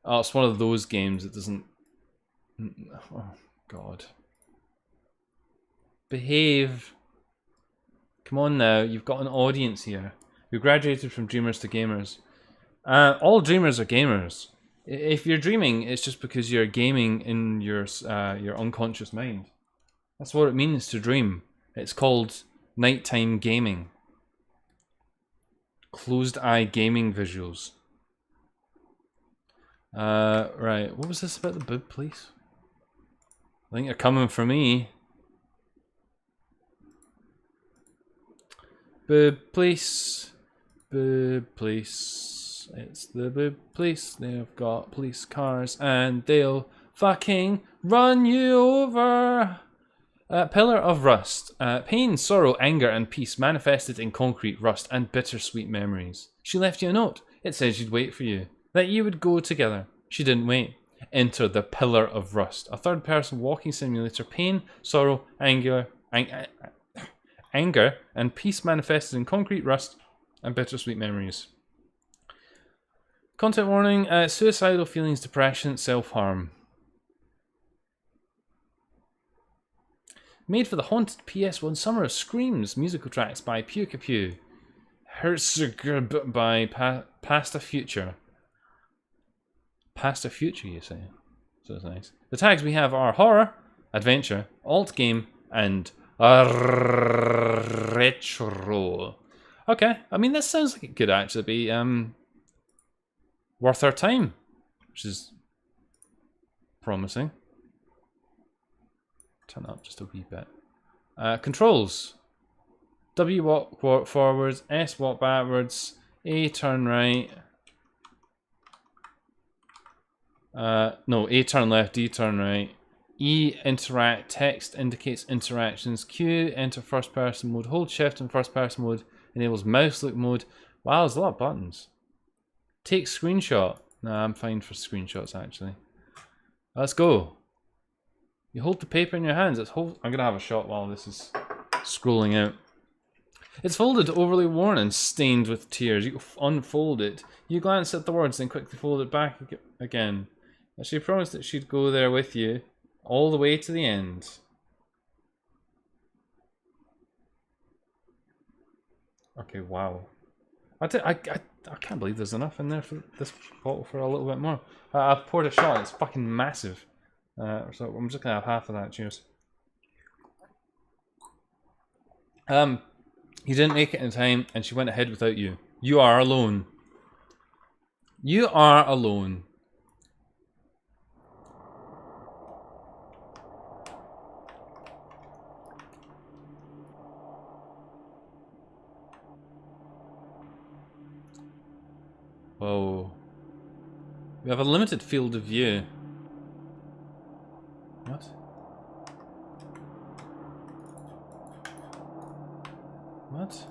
Oh, it's one of those games that doesn't... Oh, God. Behave. Come on now, you've got an audience here. You graduated from dreamers to gamers. All dreamers are gamers. If you're dreaming, it's just because you're gaming in your unconscious mind. That's what it means to dream. It's called nighttime gaming. Closed eye gaming visuals. Right, what was this about the boob, please? I think you're coming for me. Boob police. Boob police. It's the boob police. They've got police cars and they'll fucking run you over. Pillar of Rust. Pain, sorrow, anger, and peace manifested in concrete rust and bittersweet memories. She left you a note. It said she'd wait for you. That you would go together. She didn't wait. Enter the Pillar of Rust. A third-person walking simulator. Pain, sorrow, anger, and peace manifested in concrete rust and bittersweet memories. Content warning. Suicidal feelings, depression, self-harm. Made for the haunted PS1 Summer of Screams. Musical tracks by Pew Capew. Herzog by Past a Future. Past a Future, you say? So it's nice. The tags we have are horror, adventure, alt game, and retro. Okay, I mean this sounds like it could actually be worth our time, which is promising. Turn up just a wee bit. Controls. W walk forwards, S walk backwards, A turn right. No, A turn left, D turn right. E interact, text indicates interactions. Q enter first person mode. Hold shift in first person mode enables mouse look mode. Wow, there's a lot of buttons. Take screenshot. Nah, I'm fine for screenshots actually. Let's go. You hold the paper in your hands. I'm gonna have a shot while this is scrolling out. It's folded, overly worn, and stained with tears. You unfold it. You glance at the words, then quickly fold it back again. She promised that she'd go there with you, all the way to the end. Okay, wow. I can't believe there's enough in there for this bottle for a little bit more. I've poured a shot. It's fucking massive. So I'm just gonna have half of that. Cheers. You didn't make it in time, and she went ahead without you. You are alone. You are alone. Whoa. We have a limited field of view. What? What?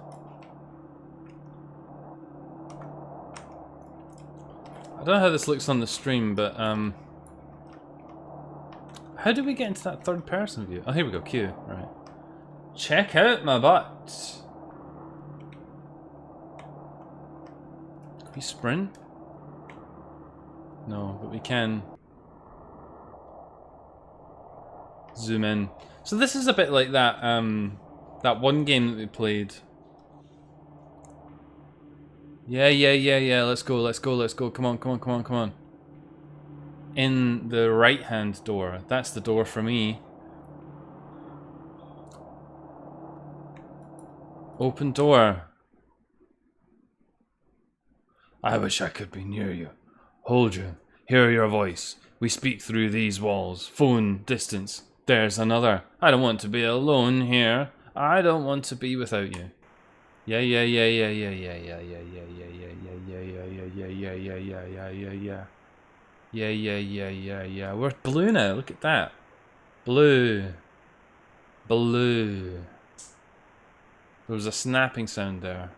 I don't know how this looks on the stream, but how do we get into that third person view? Oh, here we go, Q, right. Check out my butt. Can we sprint? No, but we can zoom in. So this is a bit like that that one game that we played. Yeah, let's go. Come on. In the right hand door. That's the door for me. Open door. I wish I could be near you. Hold you. Hear your voice. We speak through these walls. Phone distance. There's another. I don't want to be alone here. I don't want to be without you. Yeah. We're blue now. Look at that. Blue. There was a snapping sound there.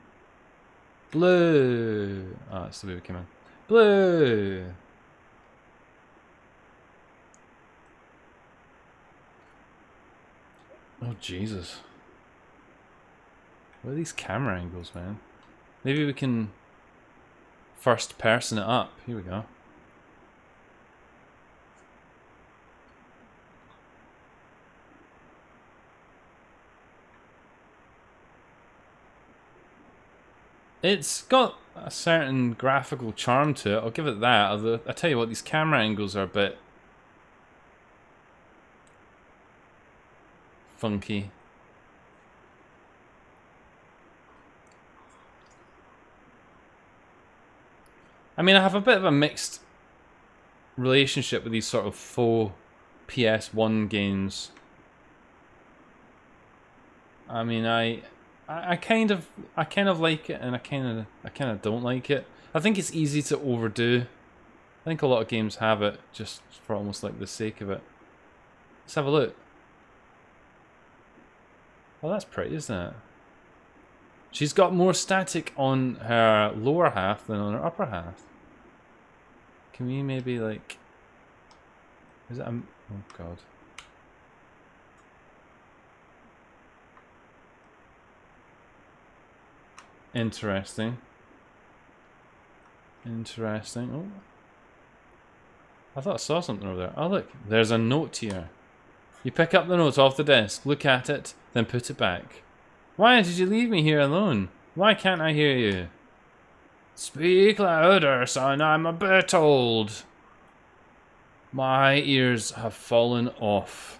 Blue. Oh, that's the way we came in. Blue. Oh, Jesus. What are these camera angles, man? Maybe we can first person it up. Here we go. It's got a certain graphical charm to it, I'll give it that. Although, I tell you what, these camera angles are a bit funky. I mean, I have a bit of a mixed relationship with these sort of faux PS1 games. I mean, I kind of like it, and I kind of don't like it. I think it's easy to overdo. I think a lot of games have it just for almost like the sake of it. Let's have a look. Oh, that's pretty, isn't it? She's got more static on her lower half than on her upper half. Can we maybe like... Is it a... Oh god. Interesting. Interesting. Oh. I thought I saw something over there. Oh look, there's a note here. You pick up the note off the desk, look at it, then put it back. Why did you leave me here alone? Why can't I hear you? Speak louder, son, I'm a bit old. My ears have fallen off.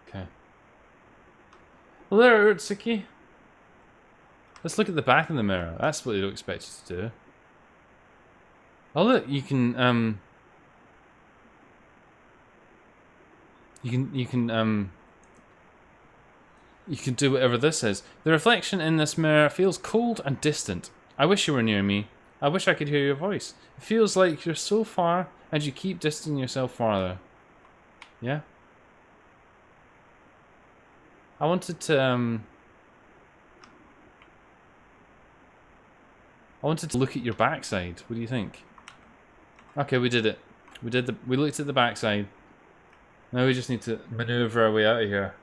Okay. Hello, Urtsuki. Let's look at the back of the mirror. That's what you don't expect us to do. Oh look, you can you can do whatever this is. The reflection in this mirror feels cold and distant. I wish you were near me. I wish I could hear your voice. It feels like you're so far and you keep distancing yourself farther. Yeah? I wanted to look at your backside. What do you think? Okay, we did it. We looked at the backside. Now we just need to maneuver our way out of here.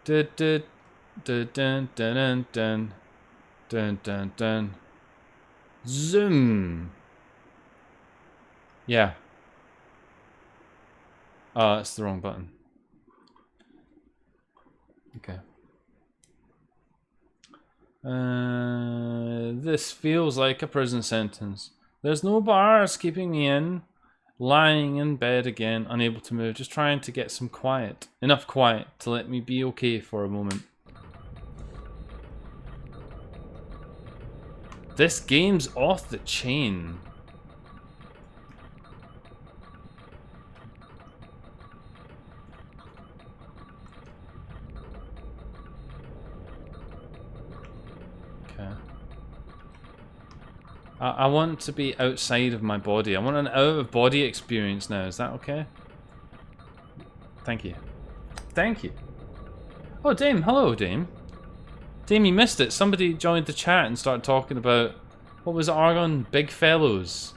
Dun dun dun dun dun dun dun dun dun. Zoom. Yeah. Oh, that's the wrong button. Okay. This feels like a prison sentence. There's no bars keeping me in. Lying in bed again, unable to move, just trying to get some quiet. Enough quiet to let me be okay for a moment. This game's off the chain. Okay. I want to be outside of my body. I want an out-of-body experience now. Is that okay? Thank you. Thank you. Oh, Dame. Hello, Dame. Dame, you missed it. Somebody joined the chat and started talking about... What was it, Argon? Big fellows.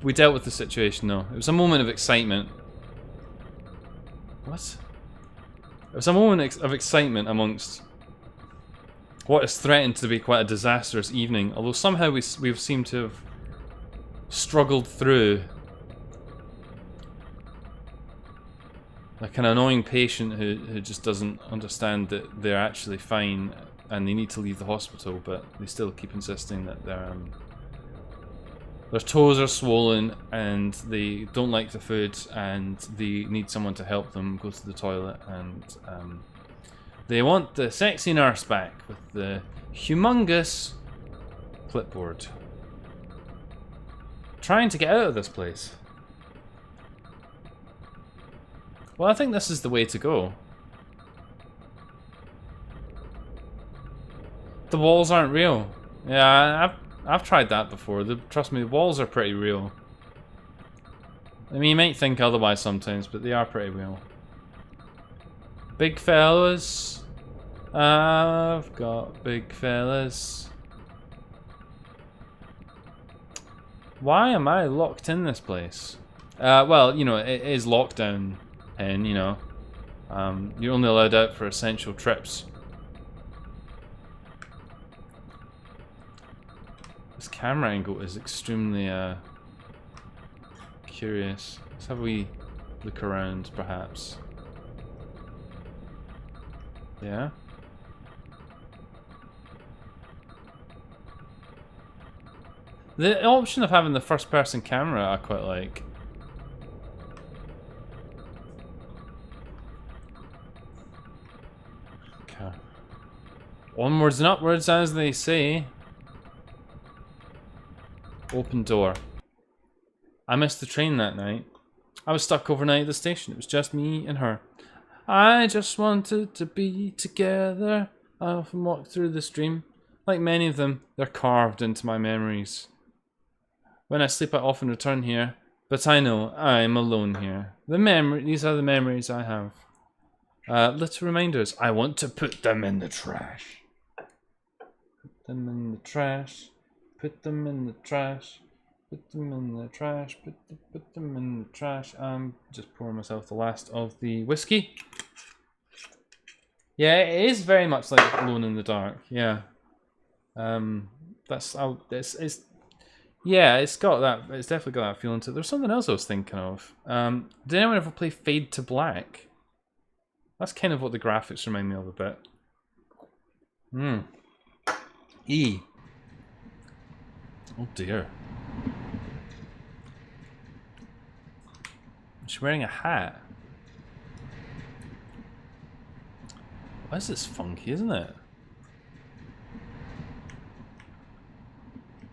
We dealt with the situation, though. It was a moment of excitement. What? It was a moment of excitement amongst... what is threatened to be quite a disastrous evening, although somehow we've seemed to have struggled through. Like an annoying patient who just doesn't understand that they're actually fine and they need to leave the hospital, but they still keep insisting that their toes are swollen and they don't like the food and they need someone to help them go to the toilet, and they want the sexy nurse back with the humongous clipboard. Trying to get out of this place. Well, I think this is the way to go. The walls aren't real. Yeah, I've tried that before. Trust me, the walls are pretty real. I mean, you might think otherwise sometimes, but they are pretty real. Big fellas. I've got big fellas. Why am I locked in this place? Well, you know, it is lockdown, and you know, you're only allowed out for essential trips. This camera angle is extremely curious. Let's have a wee look around, perhaps. Yeah. The option of having the first-person camera I quite like. Okay. Onwards and upwards, as they say. Open door. I missed the train that night. I was stuck overnight at the station. It was just me and her. I just wanted to be together. I often walk through this dream. Like many of them, they're carved into my memories. When I sleep, I often return here, but I know I'm alone here. These are the memories I have. Little reminders. I want to put them in the trash. Put them in the trash. Put them in the trash. Put them in the trash. Put them in the trash. I'm just pouring myself the last of the whiskey. Yeah, it is very much like Alone in the Dark. Yeah. Yeah, it's got that. It's definitely got that feeling to it. There's something else I was thinking of. Did anyone ever play Fade to Black? That's kind of what the graphics remind me of a bit. E. Oh dear. She's wearing a hat. Why is this funky, isn't it?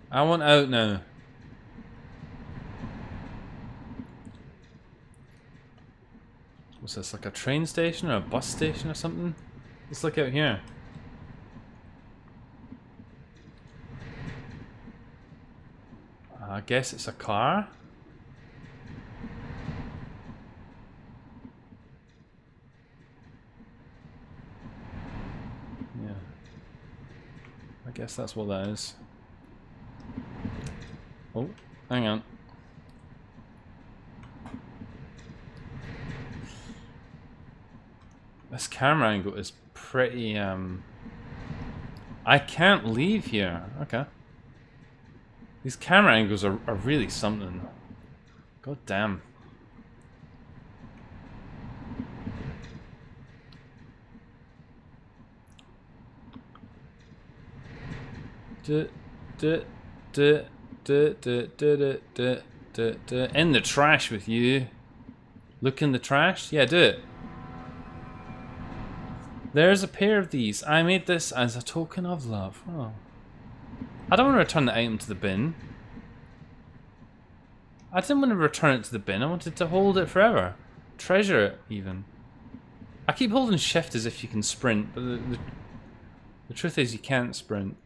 I want out now. What's this, like a train station or a bus station or something? Let's look out here. I guess it's a car. Yeah. I guess that's what that is. Oh, hang on. This camera angle is pretty, I can't leave here. Okay. These camera angles are really something. God damn. In the trash with you. Look in the trash? Yeah, do it. There's a pair of these. I made this as a token of love. Oh. I don't want to return the item to the bin. I didn't want to return it to the bin. I wanted to hold it forever. Treasure it, even. I keep holding shift as if you can sprint, but the truth is you can't sprint.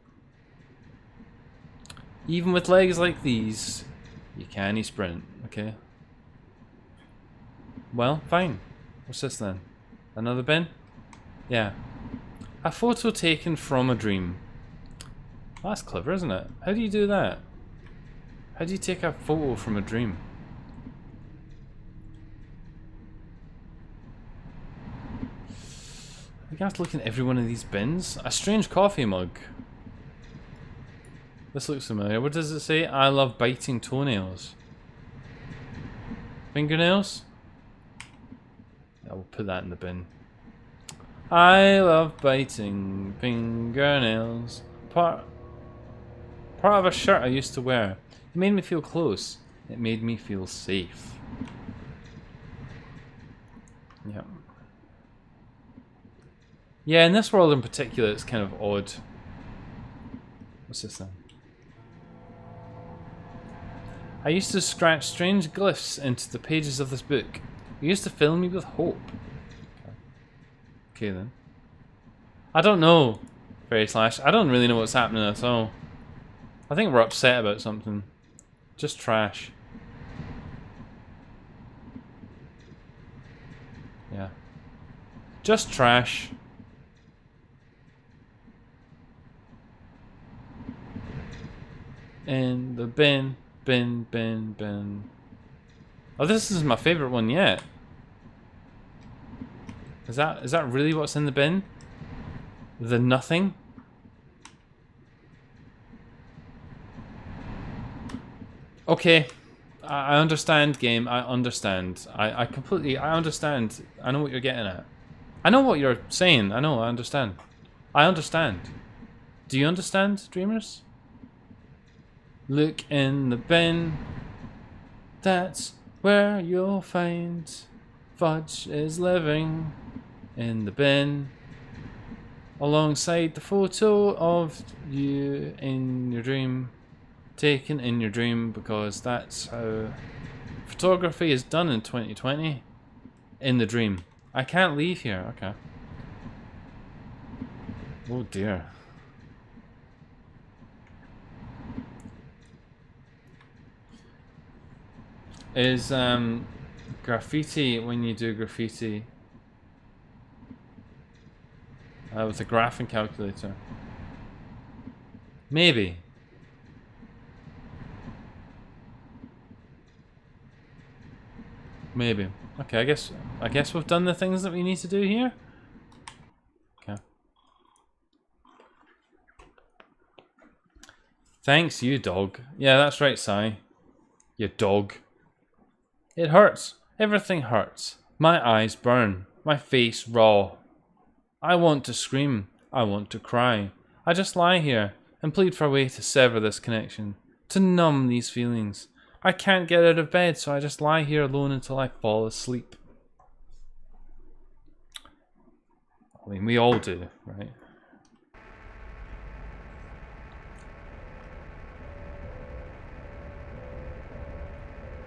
Even with legs like these, you can't sprint, okay? Well, fine. What's this then? Another bin? Yeah. A photo taken from a dream. Well, that's clever, isn't it? How do you do that? How do you take a photo from a dream? You have to look in every one of these bins. A strange coffee mug. This looks familiar. What does it say? I love biting toenails. Fingernails? I will put that in the bin. I love biting fingernails. Part of a shirt I used to wear. It made me feel close. It made me feel safe. Yep. Yeah, in this world in particular, it's kind of odd. What's this then? I used to scratch strange glyphs into the pages of this book. It used to fill me with hope. Okay then. I don't know, Fairy Slash. I don't really know what's happening at all. I think we're upset about something. Just trash. Yeah. Just trash. In the bin, bin, bin, bin. Oh, this is my favorite one yet. Is that really what's in the bin? The nothing? Okay. I understand, game. I understand. I completely... I understand. I know what you're getting at. I know what you're saying. I know. I understand. I understand. Do you understand, dreamers? Look in the bin. That's where you'll find Fudge is living in the bin. Alongside the photo of you in your dream. Taken in your dream, because that's how photography is done in 2020. In the dream. I can't leave here. Okay. Oh dear. Is graffiti when you do graffiti with a graphing calculator? Maybe. Maybe. Okay, I guess we've done the things that we need to do here. Okay. Thanks, you dog. Yeah, that's right, Si. You dog. It hurts. Everything hurts. My eyes burn. My face raw. I want to scream. I want to cry. I just lie here and plead for a way to sever this connection, to numb these feelings. I can't get out of bed, so I just lie here alone until I fall asleep. I mean, we all do, right?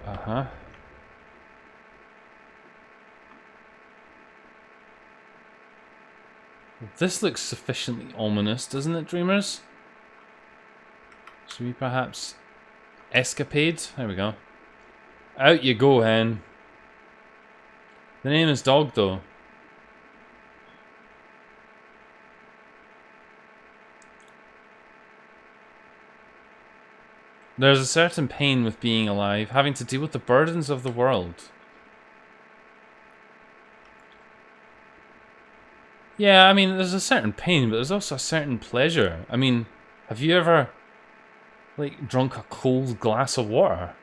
Uh-huh. This looks sufficiently ominous, doesn't it, dreamers? Should we perhaps escapade? There we go. Out you go, hen. The name is Dog, though. There's a certain pain with being alive, having to deal with the burdens of the world. Yeah, I mean, there's a certain pain, but there's also a certain pleasure. I mean, have you ever, like, drunk a cold glass of water?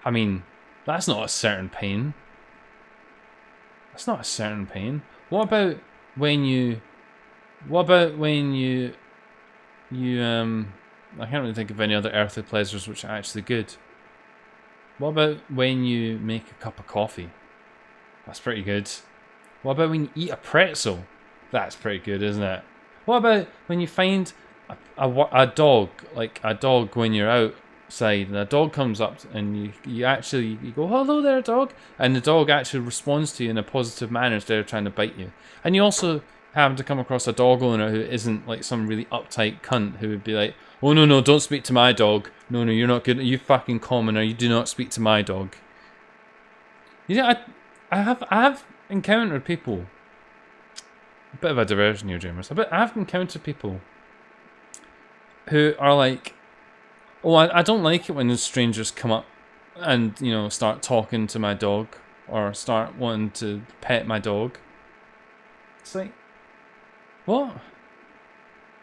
I mean, that's not a certain pain. That's not a certain pain. What about when you... I can't really think of any other earthly pleasures which are actually good. What about when you make a cup of coffee? That's pretty good. What about when you eat a pretzel? That's pretty good, isn't it? What about when you find a dog, like a dog when you're outside, and a dog comes up and you go, hello there, dog, and the dog actually responds to you in a positive manner instead of trying to bite you. And you also happen to come across a dog owner who isn't like some really uptight cunt who would be like, oh no, don't speak to my dog. No, you're not good. You fucking commoner. You do not speak to my dog. You know, I have encountered people. A bit of a diversion here, dreamers. I have encountered people who are like, oh, I don't like it when strangers come up and, you know, start talking to my dog or start wanting to pet my dog. It's like, what?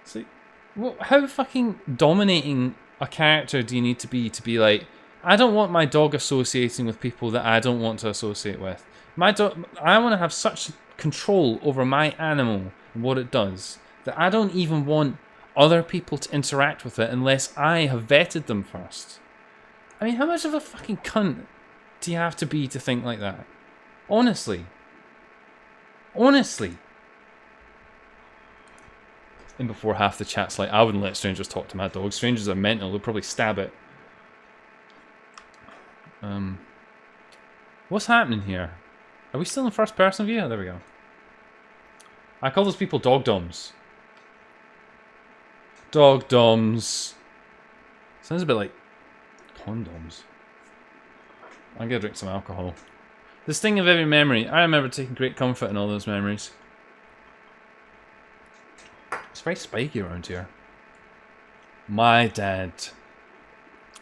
It's like, what? How fucking dominating a character do you need to be like, I don't want my dog associating with people that I don't want to associate with. My dog, I want to have such control over my animal and what it does that I don't even want other people to interact with it unless I have vetted them first. I mean, how much of a fucking cunt do you have to be to think like that? Honestly. Honestly. And before half the chat's like, I wouldn't let strangers talk to my dog. Strangers are mental, they'll probably stab it. What's happening here? Are we still in first person view? Oh, there we go. I call those people dog doms. Dog doms. Sounds a bit like condoms. I'm gonna drink some alcohol. The sting of every memory. I remember taking great comfort in all those memories. It's very spiky around here. My dad.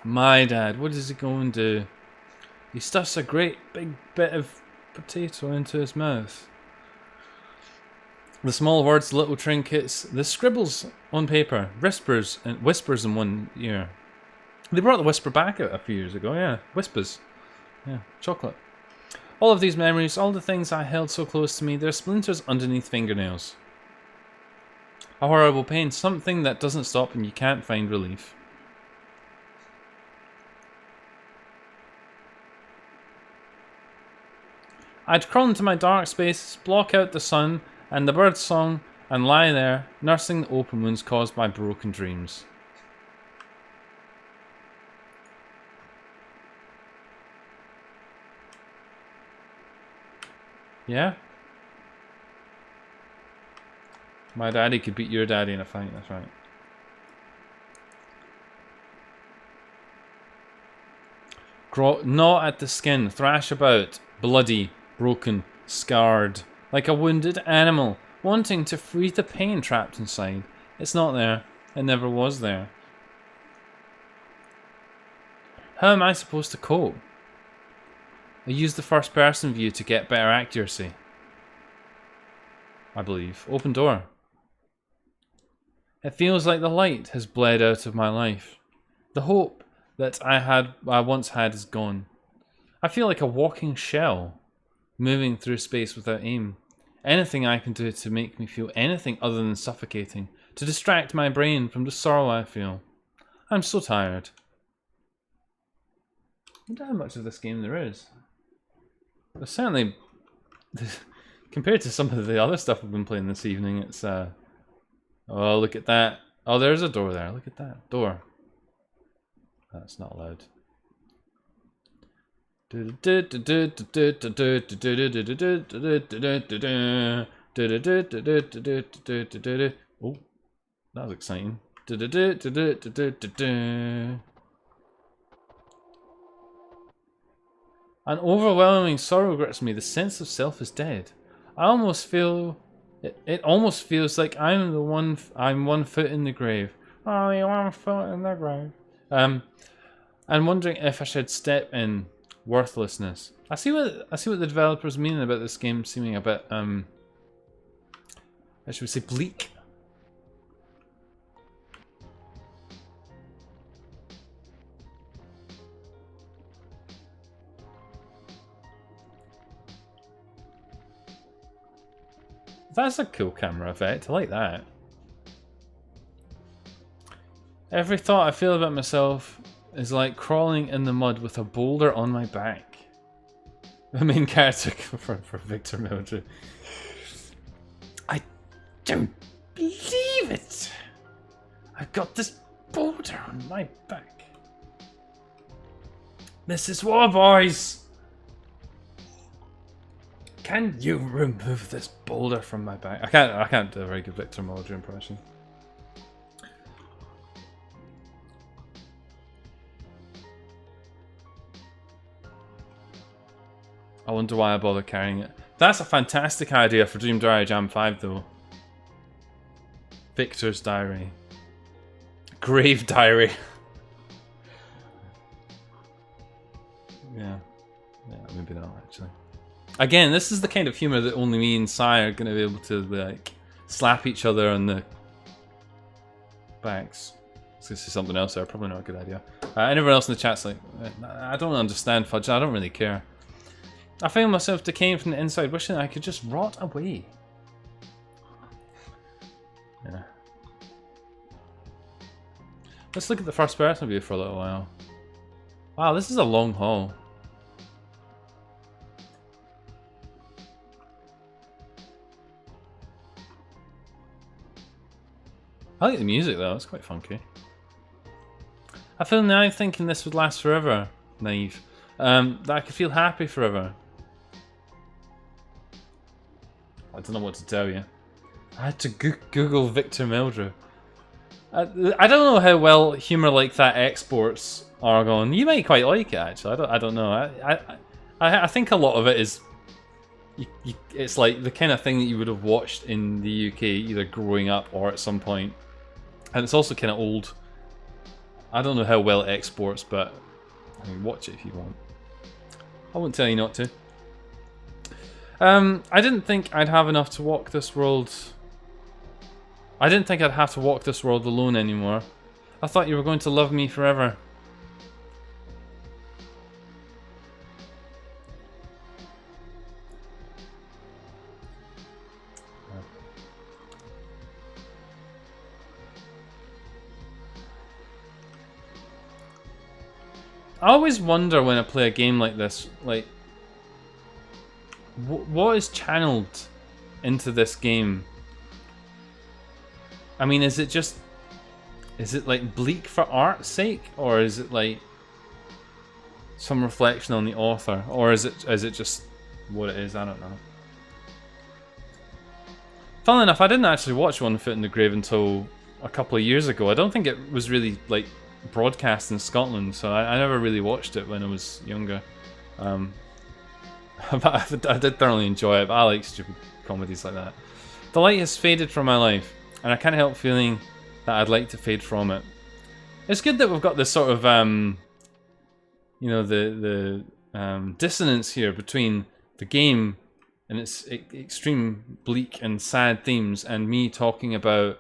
My dad. What does he go and do? He stuffs a great big bit of potato into his mouth. The small words, little trinkets, the scribbles on paper, whispers in one ear. They brought the whisper back out a few years ago, yeah. Whispers. Yeah, chocolate. All of these memories, all the things I held so close to me, they're splinters underneath fingernails. A horrible pain, something that doesn't stop and you can't find relief. I'd crawl into my dark spaces, block out the sun and the bird's song, and lie there, nursing the open wounds caused by broken dreams. Yeah? My daddy could beat your daddy in a fight, that's right. Gnaw at the skin, thrash about, bloody, broken, scarred, like a wounded animal, wanting to free the pain trapped inside. It's not there. It never was there. How am I supposed to cope? I use the first person view to get better accuracy. I believe. Open door. It feels like the light has bled out of my life. The hope that I once had is gone. I feel like a walking shell, moving through space without aim. Anything I can do to make me feel anything other than suffocating, to distract my brain from the sorrow I feel. I'm so tired. I wonder how much of this game there is. There's certainly, compared to some of the other stuff we've been playing this evening, it's oh, look at that. Oh, there's a door there. Look at that door. That's not allowed. Oh, that was exciting. An overwhelming sorrow grips me. The sense of self is dead. I almost feel it almost feels like I'm one foot in the grave. Only one foot in the grave. I'm wondering if I should step in worthlessness. I see what the developers mean about this game seeming a bit I should say bleak. That's a cool camera effect. I like that. Every thought I feel about myself is like crawling in the mud with a boulder on my back. The main character for Victor Mildred. I don't believe it. I've got this boulder on my back. This is war, boys. Can you remove this boulder from my back? I can't do a very good Victor Mildred impression. I wonder why I bother carrying it. That's a fantastic idea for Dream Diary Jam 5 though. Victor's Diary. Grave Diary. Yeah, maybe not actually. Again, this is the kind of humour that only me and Sai are going to be able to like slap each other on the backs. This is something else there, probably not a good idea. Anyone else in the chat's like, I don't understand Fudge, I don't really care. I found myself decaying from the inside, wishing I could just rot away. Yeah. Let's look at the first person view for a little while. Wow, this is a long haul. I like the music though, it's quite funky. I feel now thinking this would last forever, naive. That I could feel happy forever. I don't know what to tell you. I had to Google Victor Mildred. I don't know how well humour like that exports are going. You might quite like it actually. I don't know. I think a lot of it is, it's like the kind of thing that you would have watched in the UK either growing up or at some point. And it's also kind of old. I don't know how well it exports, but I mean, watch it if you want. I won't tell you not to. I didn't think I'd have enough to walk this world. I didn't think I'd have to walk this world alone anymore. I thought you were going to love me forever. I always wonder when I play a game like this, like, what is channeled into this game? I mean, is it like bleak for art's sake, or is it like some reflection on the author, or is it just what it is? I don't know. Funnily enough, I didn't actually watch One Foot in the Grave until a couple of years ago. I don't think it was really like broadcast in Scotland, so I never really watched it when I was younger. But I did thoroughly enjoy it, but I like stupid comedies like that. The light has faded from my life, and I can't help feeling that I'd like to fade from it. It's good that we've got this sort of, you know, the dissonance here between the game and its extreme bleak and sad themes, and me talking about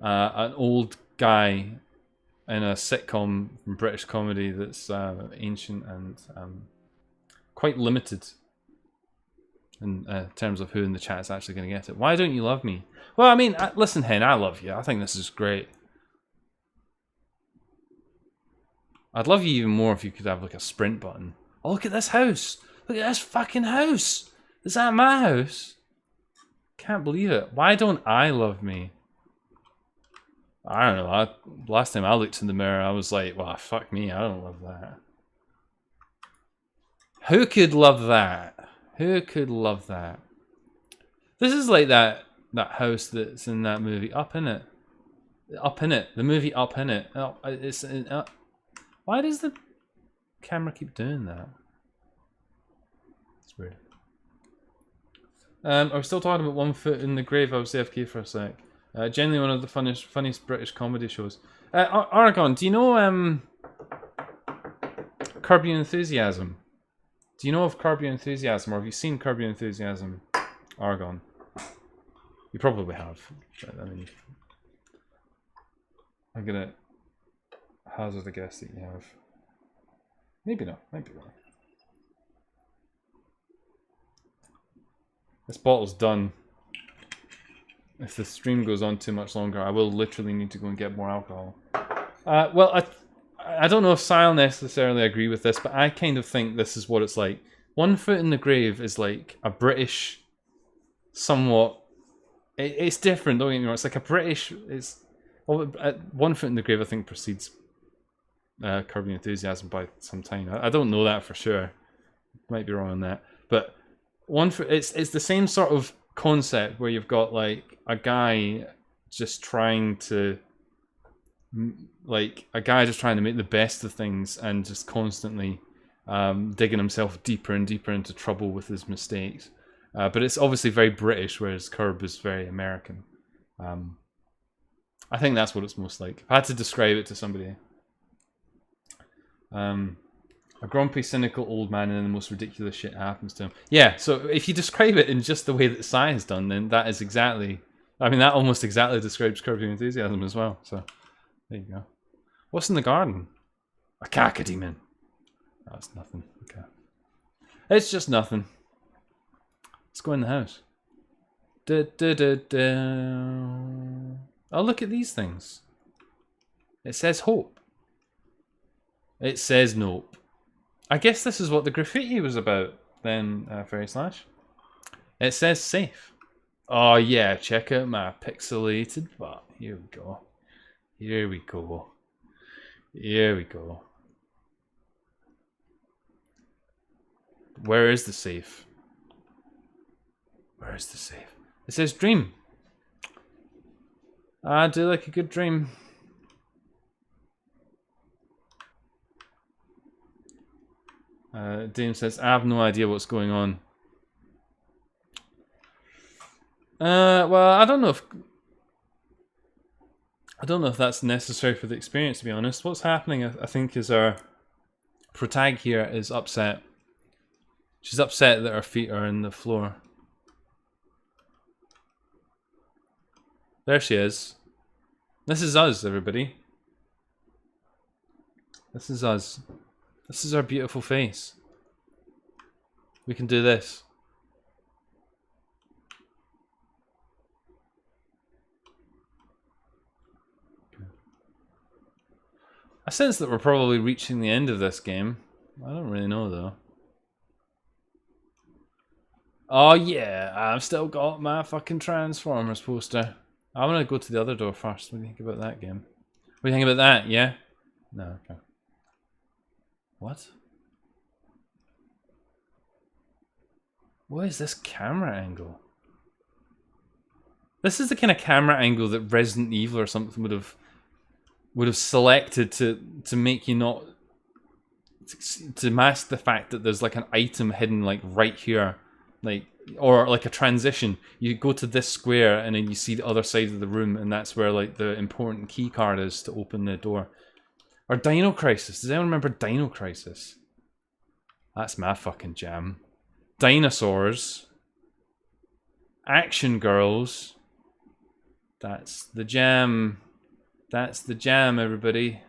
an old guy in a sitcom, British comedy that's ancient and quite limited in terms of who in the chat is actually going to get it. Why don't you love me? Well, I mean, listen, Hen, I love you. I think this is great. I'd love you even more if you could have like a sprint button. Oh, look at this house. Look at this fucking house. Is that my house? Can't believe it. Why don't I love me? I don't know. Last time I looked in the mirror, I was like, well, fuck me. I don't love that. Who could love that? Who could love that? This is like that house that's in that movie, Up in It. Up in It. The movie Up in It. Oh, it's why does the camera keep doing that? It's weird. Are we still talking about One Foot in the Grave? I was AFK for a sec. Generally one of the funniest British comedy shows. Aragon, do you know Curb Your Enthusiasm? Do you know of Curb Your Enthusiasm, or have you seen Curb Your Enthusiasm, Aragon? You probably have. I mean, I'm gonna hazard a guess that you have. Maybe not. Might be wrong. This bottle's done. If the stream goes on too much longer, I will literally need to go and get more alcohol. Well, I don't know if Sile necessarily agree with this, but I kind of think this is what it's like. One Foot in the Grave is like a British, somewhat. It's different, don't get me wrong. It's like a British. One Foot in the Grave, I think, precedes Curb Your Enthusiasm by some time. I don't know that for sure. Might be wrong on that, but it's the same sort of concept where you've got like a guy just trying to make the best of things and just constantly digging himself deeper and deeper into trouble with his mistakes. But it's obviously very British, whereas Curb is very American. I think that's what it's most like. If I had to describe it to somebody. A grumpy, cynical old man, and then the most ridiculous shit happens to him. Yeah, so if you describe it in just the way that Sai has done, then that is exactly... I mean, that almost exactly describes Curb Your Enthusiasm as well. So, there you go. What's in the garden? A cacodemon. That's nothing. Okay. It's just nothing. Let's go in the house. Oh, look at these things. It says hope. It says nope. I guess this is what the graffiti was about then, Fairy Slash. It says safe. Oh yeah, check out my pixelated butt. Here we go. Here we go. Here we go. Where is the safe? Where is the safe? It says dream. I do like a good dream. Dame says, I have no idea what's going on. Well, I don't know if that's necessary for the experience, to be honest. What's happening, I think, is our protag here is upset. She's upset that her feet are in the floor. There she is. This is us, everybody. This is us. This is our beautiful face. We can do this. I sense that we're probably reaching the end of this game. I don't really know, though. Oh yeah, I've still got my fucking Transformers poster. I want to go to the other door first. What do you think about that game? What do you think about that, yeah? No, okay. What? What is this camera angle? This is the kind of camera angle that Resident Evil or something would have selected to make you not to mask the fact that there's like an item hidden like right here, like, or like a transition. You go to this square and then you see the other side of the room, and that's where like the important key card is to open the door. Or Dino Crisis. Does anyone remember Dino Crisis? That's my fucking jam. Dinosaurs. Action girls. That's the jam. That's the jam, everybody.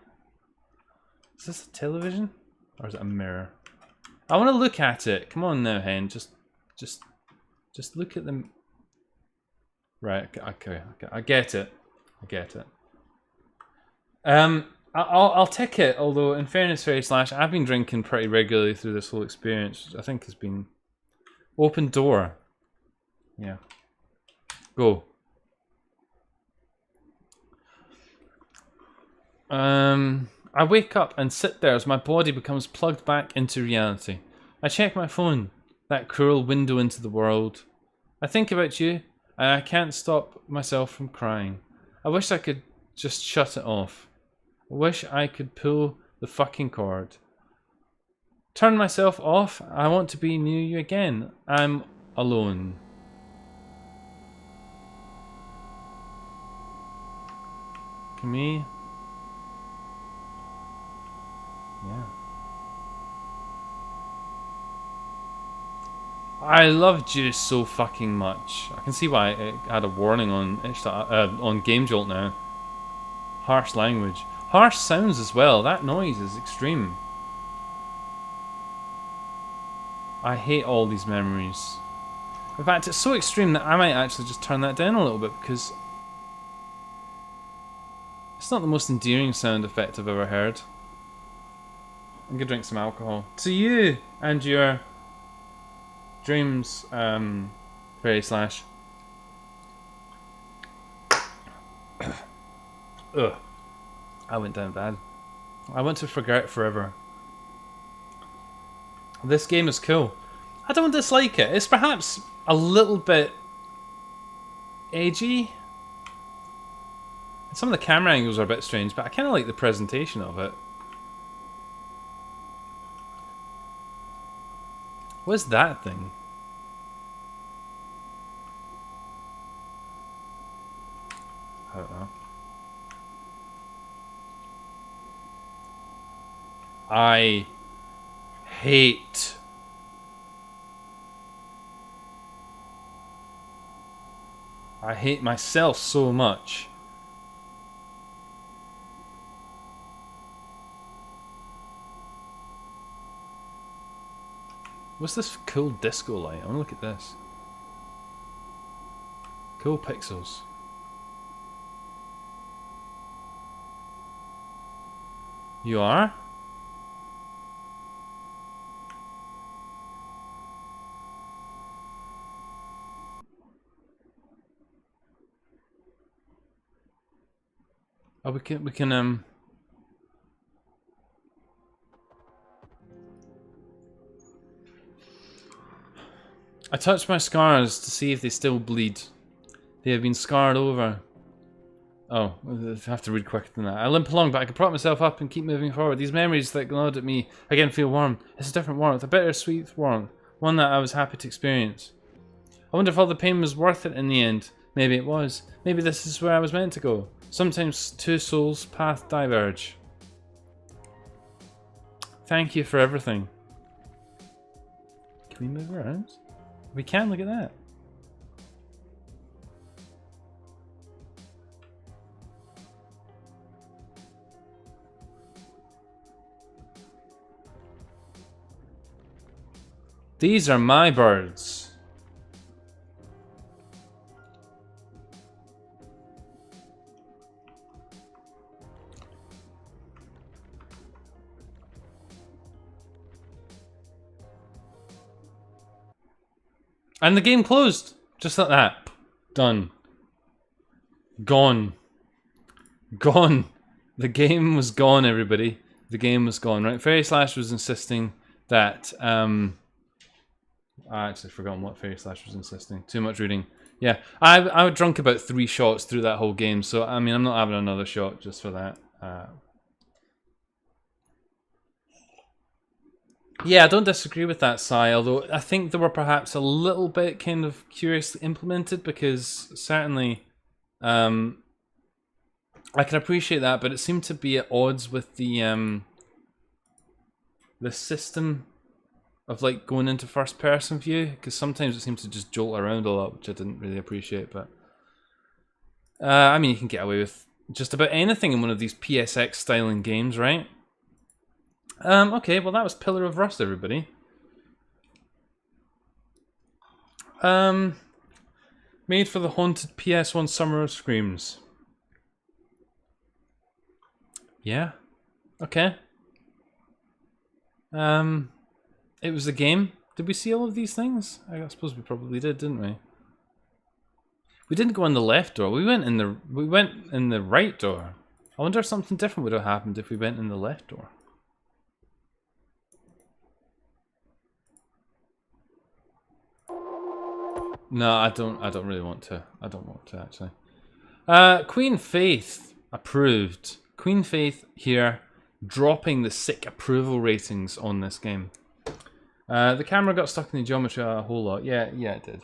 Is this a television? Or is it a mirror? I want to look at it. Come on now, Hen. Just look at them. Right, okay. I get it. I get it. I'll take it, although in fairness, Fairy Slash, I've been drinking pretty regularly through this whole experience, which I think has been... Open door. Yeah. Go. I wake up and sit there as my body becomes plugged back into reality. I check my phone, that cruel window into the world. I think about you, and I can't stop myself from crying. I wish I could just shut it off. I wish I could pull the fucking cord. Turn myself off. I want to be near you again. I'm alone. Can we... Yeah. I love Juice so fucking much. I can see why it had a warning on GameJolt now. Harsh language. Harsh sounds as well. That noise is extreme. I hate all these memories. In fact, it's so extreme that I might actually just turn that down a little bit, because it's not the most endearing sound effect I've ever heard. I'm gonna drink some alcohol. To you and your dreams, Fairy Slash. Ugh. I went down bad. I want to forget forever. This game is cool. I don't dislike it. It's perhaps a little bit edgy. Some of the camera angles are a bit strange, but I kind of like the presentation of it. What's that thing? I don't know. I hate myself so much. What's this cool disco light? I want to look at this. Cool pixels. You are? Oh, we can I touched my scars to see if they still bleed. They have been scarred over. Oh, I have to read quicker than that. I limp along, but I can prop myself up and keep moving forward. These memories that gnawed at me again feel warm. It's a different warmth, a bittersweet warmth, one that I was happy to experience. I wonder if all the pain was worth it in the end. Maybe it was. Maybe this is where I was meant to go. Sometimes two souls' paths diverge. Thank you for everything. Can we move around? We can, look at that. These are my birds. And the game closed. Just like that. Done. Gone. Gone. The game was gone, everybody. The game was gone, right? Fairy Slash was insisting that, I actually forgotten what Fairy Slash was insisting. Too much reading. Yeah, I drunk about 3 shots through that whole game, so I mean, I'm not having another shot just for that. Yeah, I don't disagree with that, Sai, although I think they were perhaps a little bit kind of curiously implemented, because certainly I can appreciate that, but it seemed to be at odds with the system of like going into first person view, because sometimes it seems to just jolt around a lot, which I didn't really appreciate. But I mean, you can get away with just about anything in one of these PSX styling games, right? Okay, well that was Pillar of Rust, everybody. Made for the haunted PS1 Summer of Screams. Yeah. Okay. It was a game. Did we see all of these things? I suppose we probably did, didn't we? We didn't go in the left door. We went in the right door. I wonder if something different would have happened if we went in the left door. No, I don't really want to. I don't want to actually. Queen Faith approved. Queen Faith here dropping the sick approval ratings on this game. The camera got stuck in the geometry a whole lot. Yeah, it did.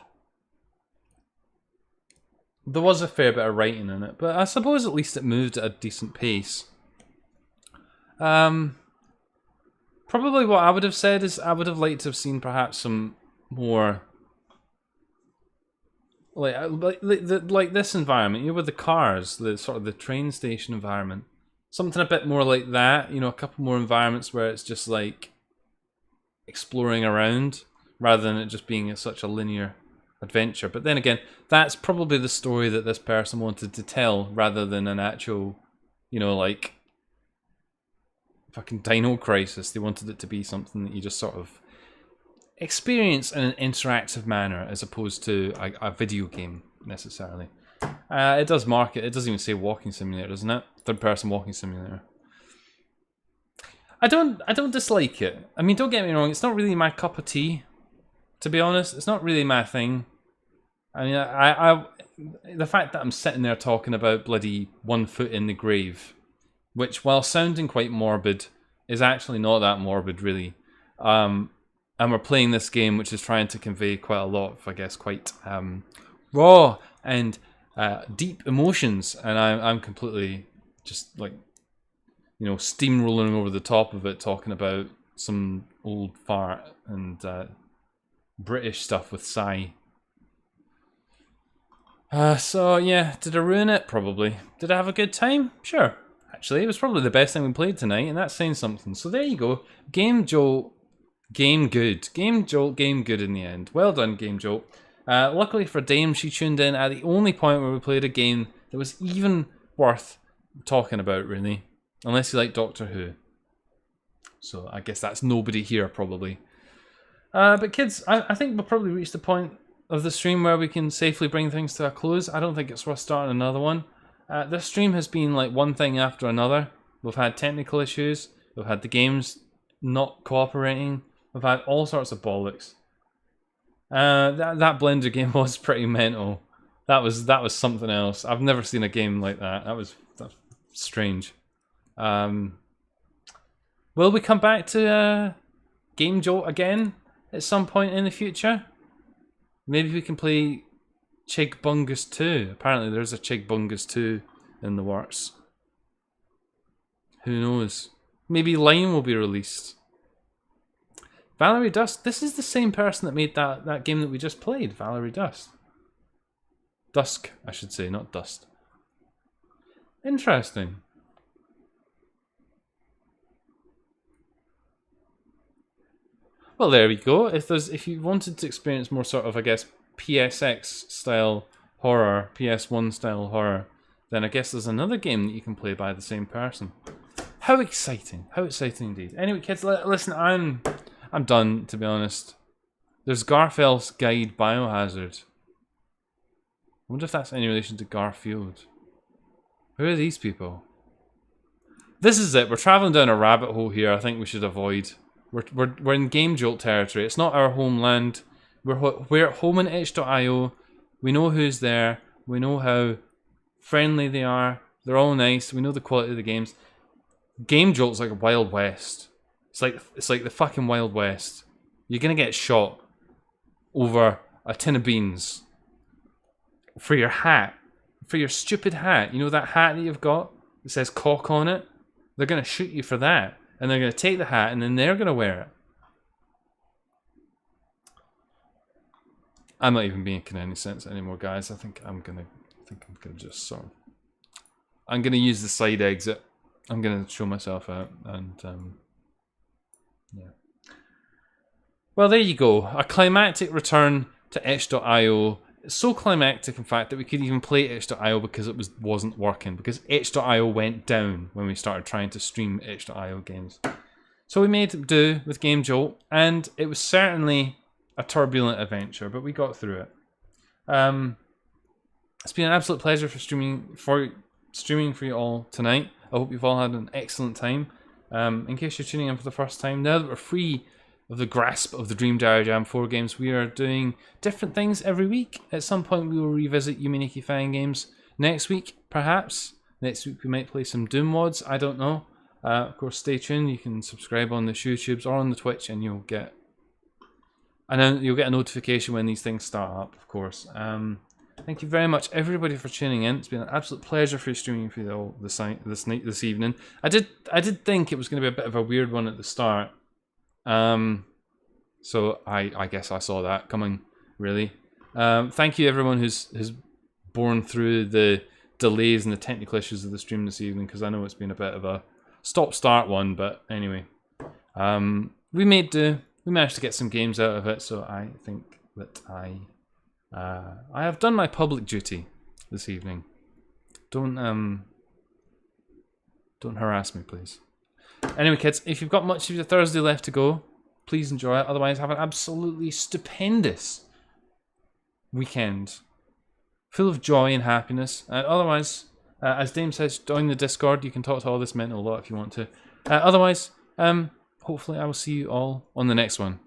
There was a fair bit of writing in it, but I suppose at least it moved at a decent pace. Probably what I would have said is I would have liked to have seen perhaps some more like this environment, you know, with the cars, the sort of the train station environment. Something a bit more like that, you know, a couple more environments where it's just like exploring around rather than it just being such a linear adventure. But then again, that's probably the story that this person wanted to tell rather than an actual, you know, like fucking Dino Crisis. They wanted it to be something that you just sort of experience in an interactive manner as opposed to a video game necessarily. It does mark it. It doesn't even say walking simulator, doesn't it? Third person walking simulator. I don't dislike it. I mean, don't get me wrong, it's not really my cup of tea, to be honest. It's not really my thing. I mean, I the fact that I'm sitting there talking about bloody 1 foot in the grave, which while sounding quite morbid, is actually not that morbid really. And we're playing this game which is trying to convey quite a lot of, I guess, quite raw and deep emotions, and I'm completely just like, you know, steamrolling over the top of it, talking about some old fart and British stuff with Psy. So yeah, did I ruin it? Probably. Did I have a good time? Sure. Actually, it was probably the best thing we played tonight, and that's saying something. So there you go. GameJolt, game good. GameJolt, game good in the end. Well done, GameJolt. Luckily for Dame, she tuned in at the only point where we played a game that was even worth talking about, really. Unless you like Doctor Who. So I guess that's nobody here, probably. But kids, I think we'll probably reach the point of the stream where we can safely bring things to a close. I don't think it's worth starting another one. This stream has been like one thing after another. We've had technical issues. We've had the games not cooperating. We've had all sorts of bollocks. That Blender game was pretty mental. That was something else. I've never seen a game like that. That's strange. Will we come back to GameJolt again at some point in the future? Maybe we can play Chigbungus 2. Apparently there's a Chigbungus 2 in the works. Who knows? Maybe Line will be released. Valerie Dust. This is the same person that made that game that we just played, Valerie Dust. Dusk, I should say, not Dust. Interesting. Well, there we go. If you wanted to experience more sort of, I guess, PSX style horror, PS1 style horror, then I guess there's another game that you can play by the same person. How exciting! How exciting indeed. Anyway, kids, listen, I'm done, to be honest. There's Garfel's Guide Biohazard. I wonder if that's any relation to Garfield. Who are these people? This is it. We're traveling down a rabbit hole here. I think we should avoid. We're in GameJolt territory. It's not our homeland. We're at home in itch.io. We know who's there. We know how friendly they are. They're all nice. We know the quality of the games. GameJolt's like a Wild West. It's like the fucking Wild West. You're gonna get shot over a tin of beans for your hat, for your stupid hat. You know that hat that you've got that says cock on it? They're gonna shoot you for that, and they're gonna take the hat and then they're gonna wear it. I'm not even making any sense anymore, guys. I think I'm gonna just sort of. I'm gonna use the side exit. I'm gonna show myself out, and yeah. Well, there you go. A climactic return to itch.io. It's so climactic, in fact, that we couldn't even play itch.io because it wasn't working. Because itch.io went down when we started trying to stream itch.io games. So we made do with GameJolt, and it was certainly a turbulent adventure, but we got through it. It's been an absolute pleasure for streaming for you all tonight. I hope you've all had an excellent time. In case you're tuning in for the first time, now that we're free of the grasp of the Dream Diary Jam 4 games, we are doing different things every week. At some point we will revisit Yuminiki Fangames. Next week, perhaps. Next week we might play some Doom mods, I don't know. Of course, stay tuned. You can subscribe on the YouTubes or on the Twitch and you'll get a notification when these things start up, of course. Thank you very much, everybody, for tuning in. It's been an absolute pleasure for streaming for you all this evening. I did think it was going to be a bit of a weird one at the start. So I guess I saw that coming, really. Thank you, everyone who's borne through the delays and the technical issues of the stream this evening, because I know it's been a bit of a stop-start one, but anyway. We made do. We managed to get some games out of it, so I think that I have done my public duty this evening. Don't harass me, please. Anyway, kids, if you've got much of your Thursday left to go, please enjoy it. Otherwise, have an absolutely stupendous weekend, full of joy and happiness. Otherwise, as Dame says, join the Discord. You can talk to all this mental lot if you want to. Otherwise, hopefully I will see you all on the next one.